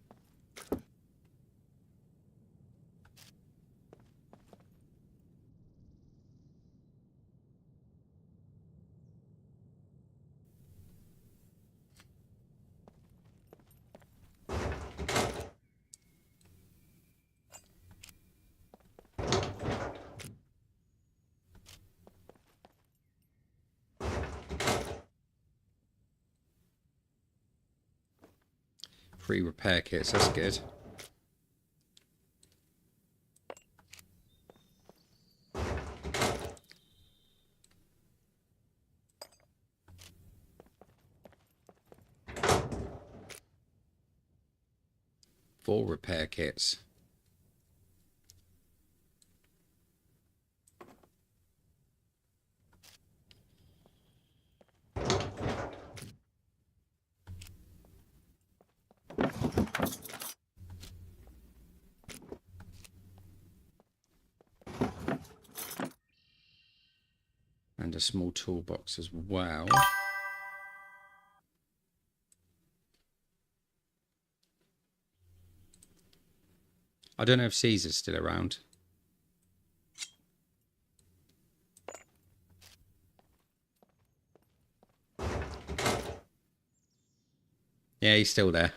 Free repair kits, that's good. Four repair kits. And a small toolbox as well. I don't know if Caesar's still around. Yeah, he's still there.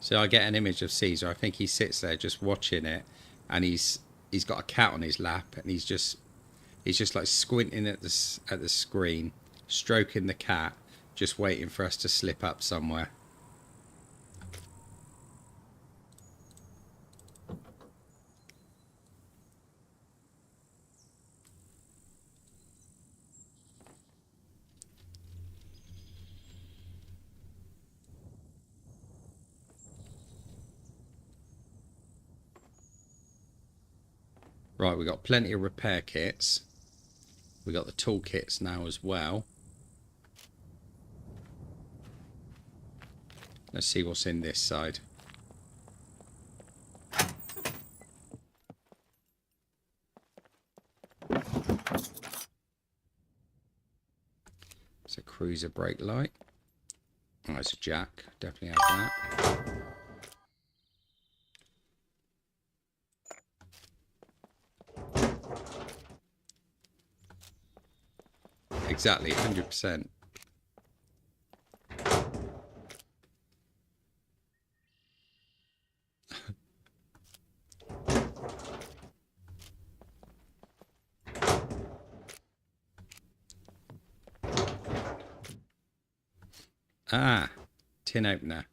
So I get an image of Caesar. I think he sits there just watching it, and he's got a cat on his lap, and he's just like squinting at the screen, stroking the cat, just waiting for us to slip up somewhere. Right, we got plenty of repair kits. We got the tool kits now as well. Let's see what's in this side. It's a cruiser brake light. Oh, it's a jack. Definitely have that. Exactly, 100%. Ah, tin opener.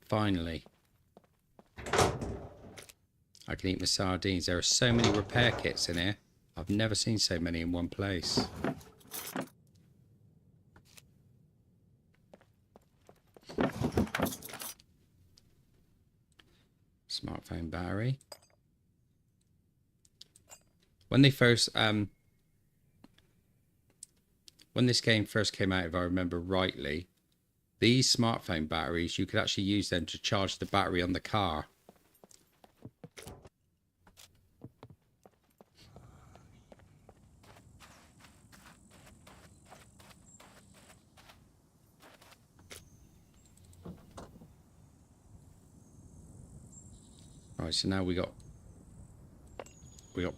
Finally. I can eat my sardines. There are so many repair kits in here. I've never seen so many in one place. Smartphone battery. When they first when this game first came out, if I remember rightly, these smartphone batteries, you could actually use them to charge the battery on the car. Right, so now we got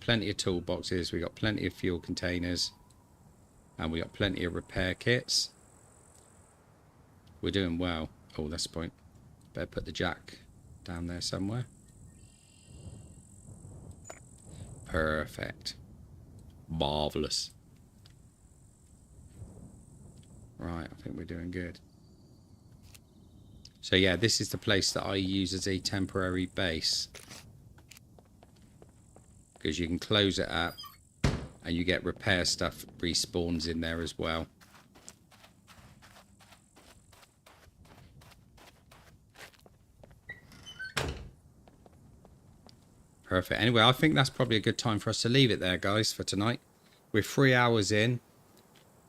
plenty of toolboxes, we got plenty of fuel containers, and we got plenty of repair kits. We're doing well. Oh, that's the point. Better put the jack down there somewhere. Perfect. Marvelous. Right, I think we're doing good. So yeah, this is the place that I use as a temporary base. Because you can close it up and you get repair stuff respawns in there as well. Perfect. Anyway, I think that's probably a good time for us to leave it there, guys, for tonight. We're 3 hours in.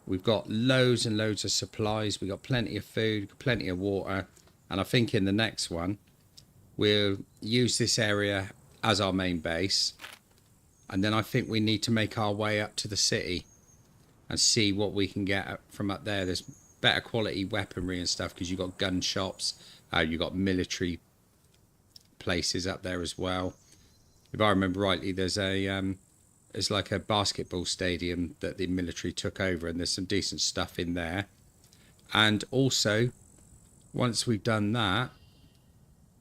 We've got loads and loads of supplies. We've got plenty of food, plenty of water. And I think in the next one, we'll use this area as our main base. And then I think we need to make our way up to the city and see what we can get from up there. There's better quality weaponry and stuff because you've got gun shops. You've got military places up there as well. If I remember rightly, there's like a basketball stadium that the military took over, and there's some decent stuff in there. And also, once we've done that,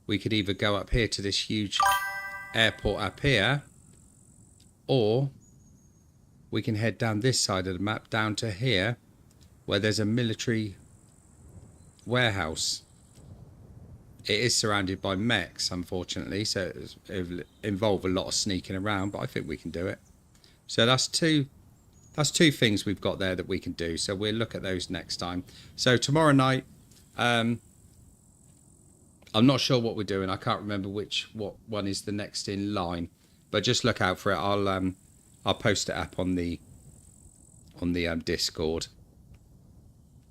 we could either go up here to this huge airport up here, or we can head down this side of the map down to here, where there's a military warehouse. It is surrounded by mechs, unfortunately, so it'll involve a lot of sneaking around, but I think we can do it. So that's two things we've got there that we can do. So we'll look at those next time. So tomorrow night, I'm not sure what we're doing. I can't remember what one is the next in line, but just look out for it. I'll post it up on the Discord.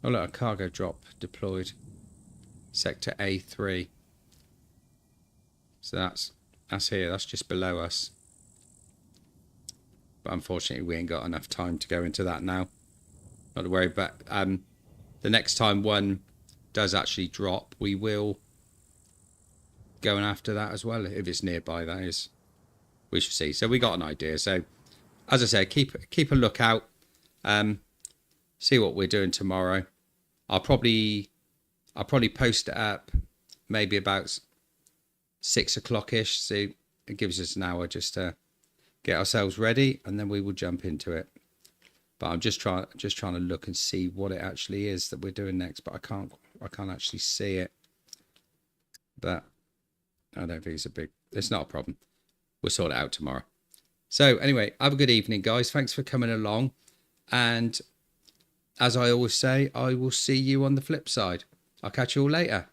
Oh look, a cargo drop deployed. Sector A3. So that's here. That's just below us. But unfortunately, we ain't got enough time to go into that now. Not to worry. But the next time one does actually drop, we will go and after that as well. If it's nearby, that is. We shall see. So we got an idea. So as I said, keep a lookout. See what we're doing tomorrow. I'll probably post it up maybe about 6 o'clock-ish. So it gives us an hour just to get ourselves ready, and then we will jump into it. But I'm just trying to look and see what it actually is that we're doing next. But I can't actually see it. But I don't think it's not a problem. We'll sort it out tomorrow. So anyway, have a good evening, guys. Thanks for coming along. And as I always say, I will see you on the flip side. I'll catch you all later.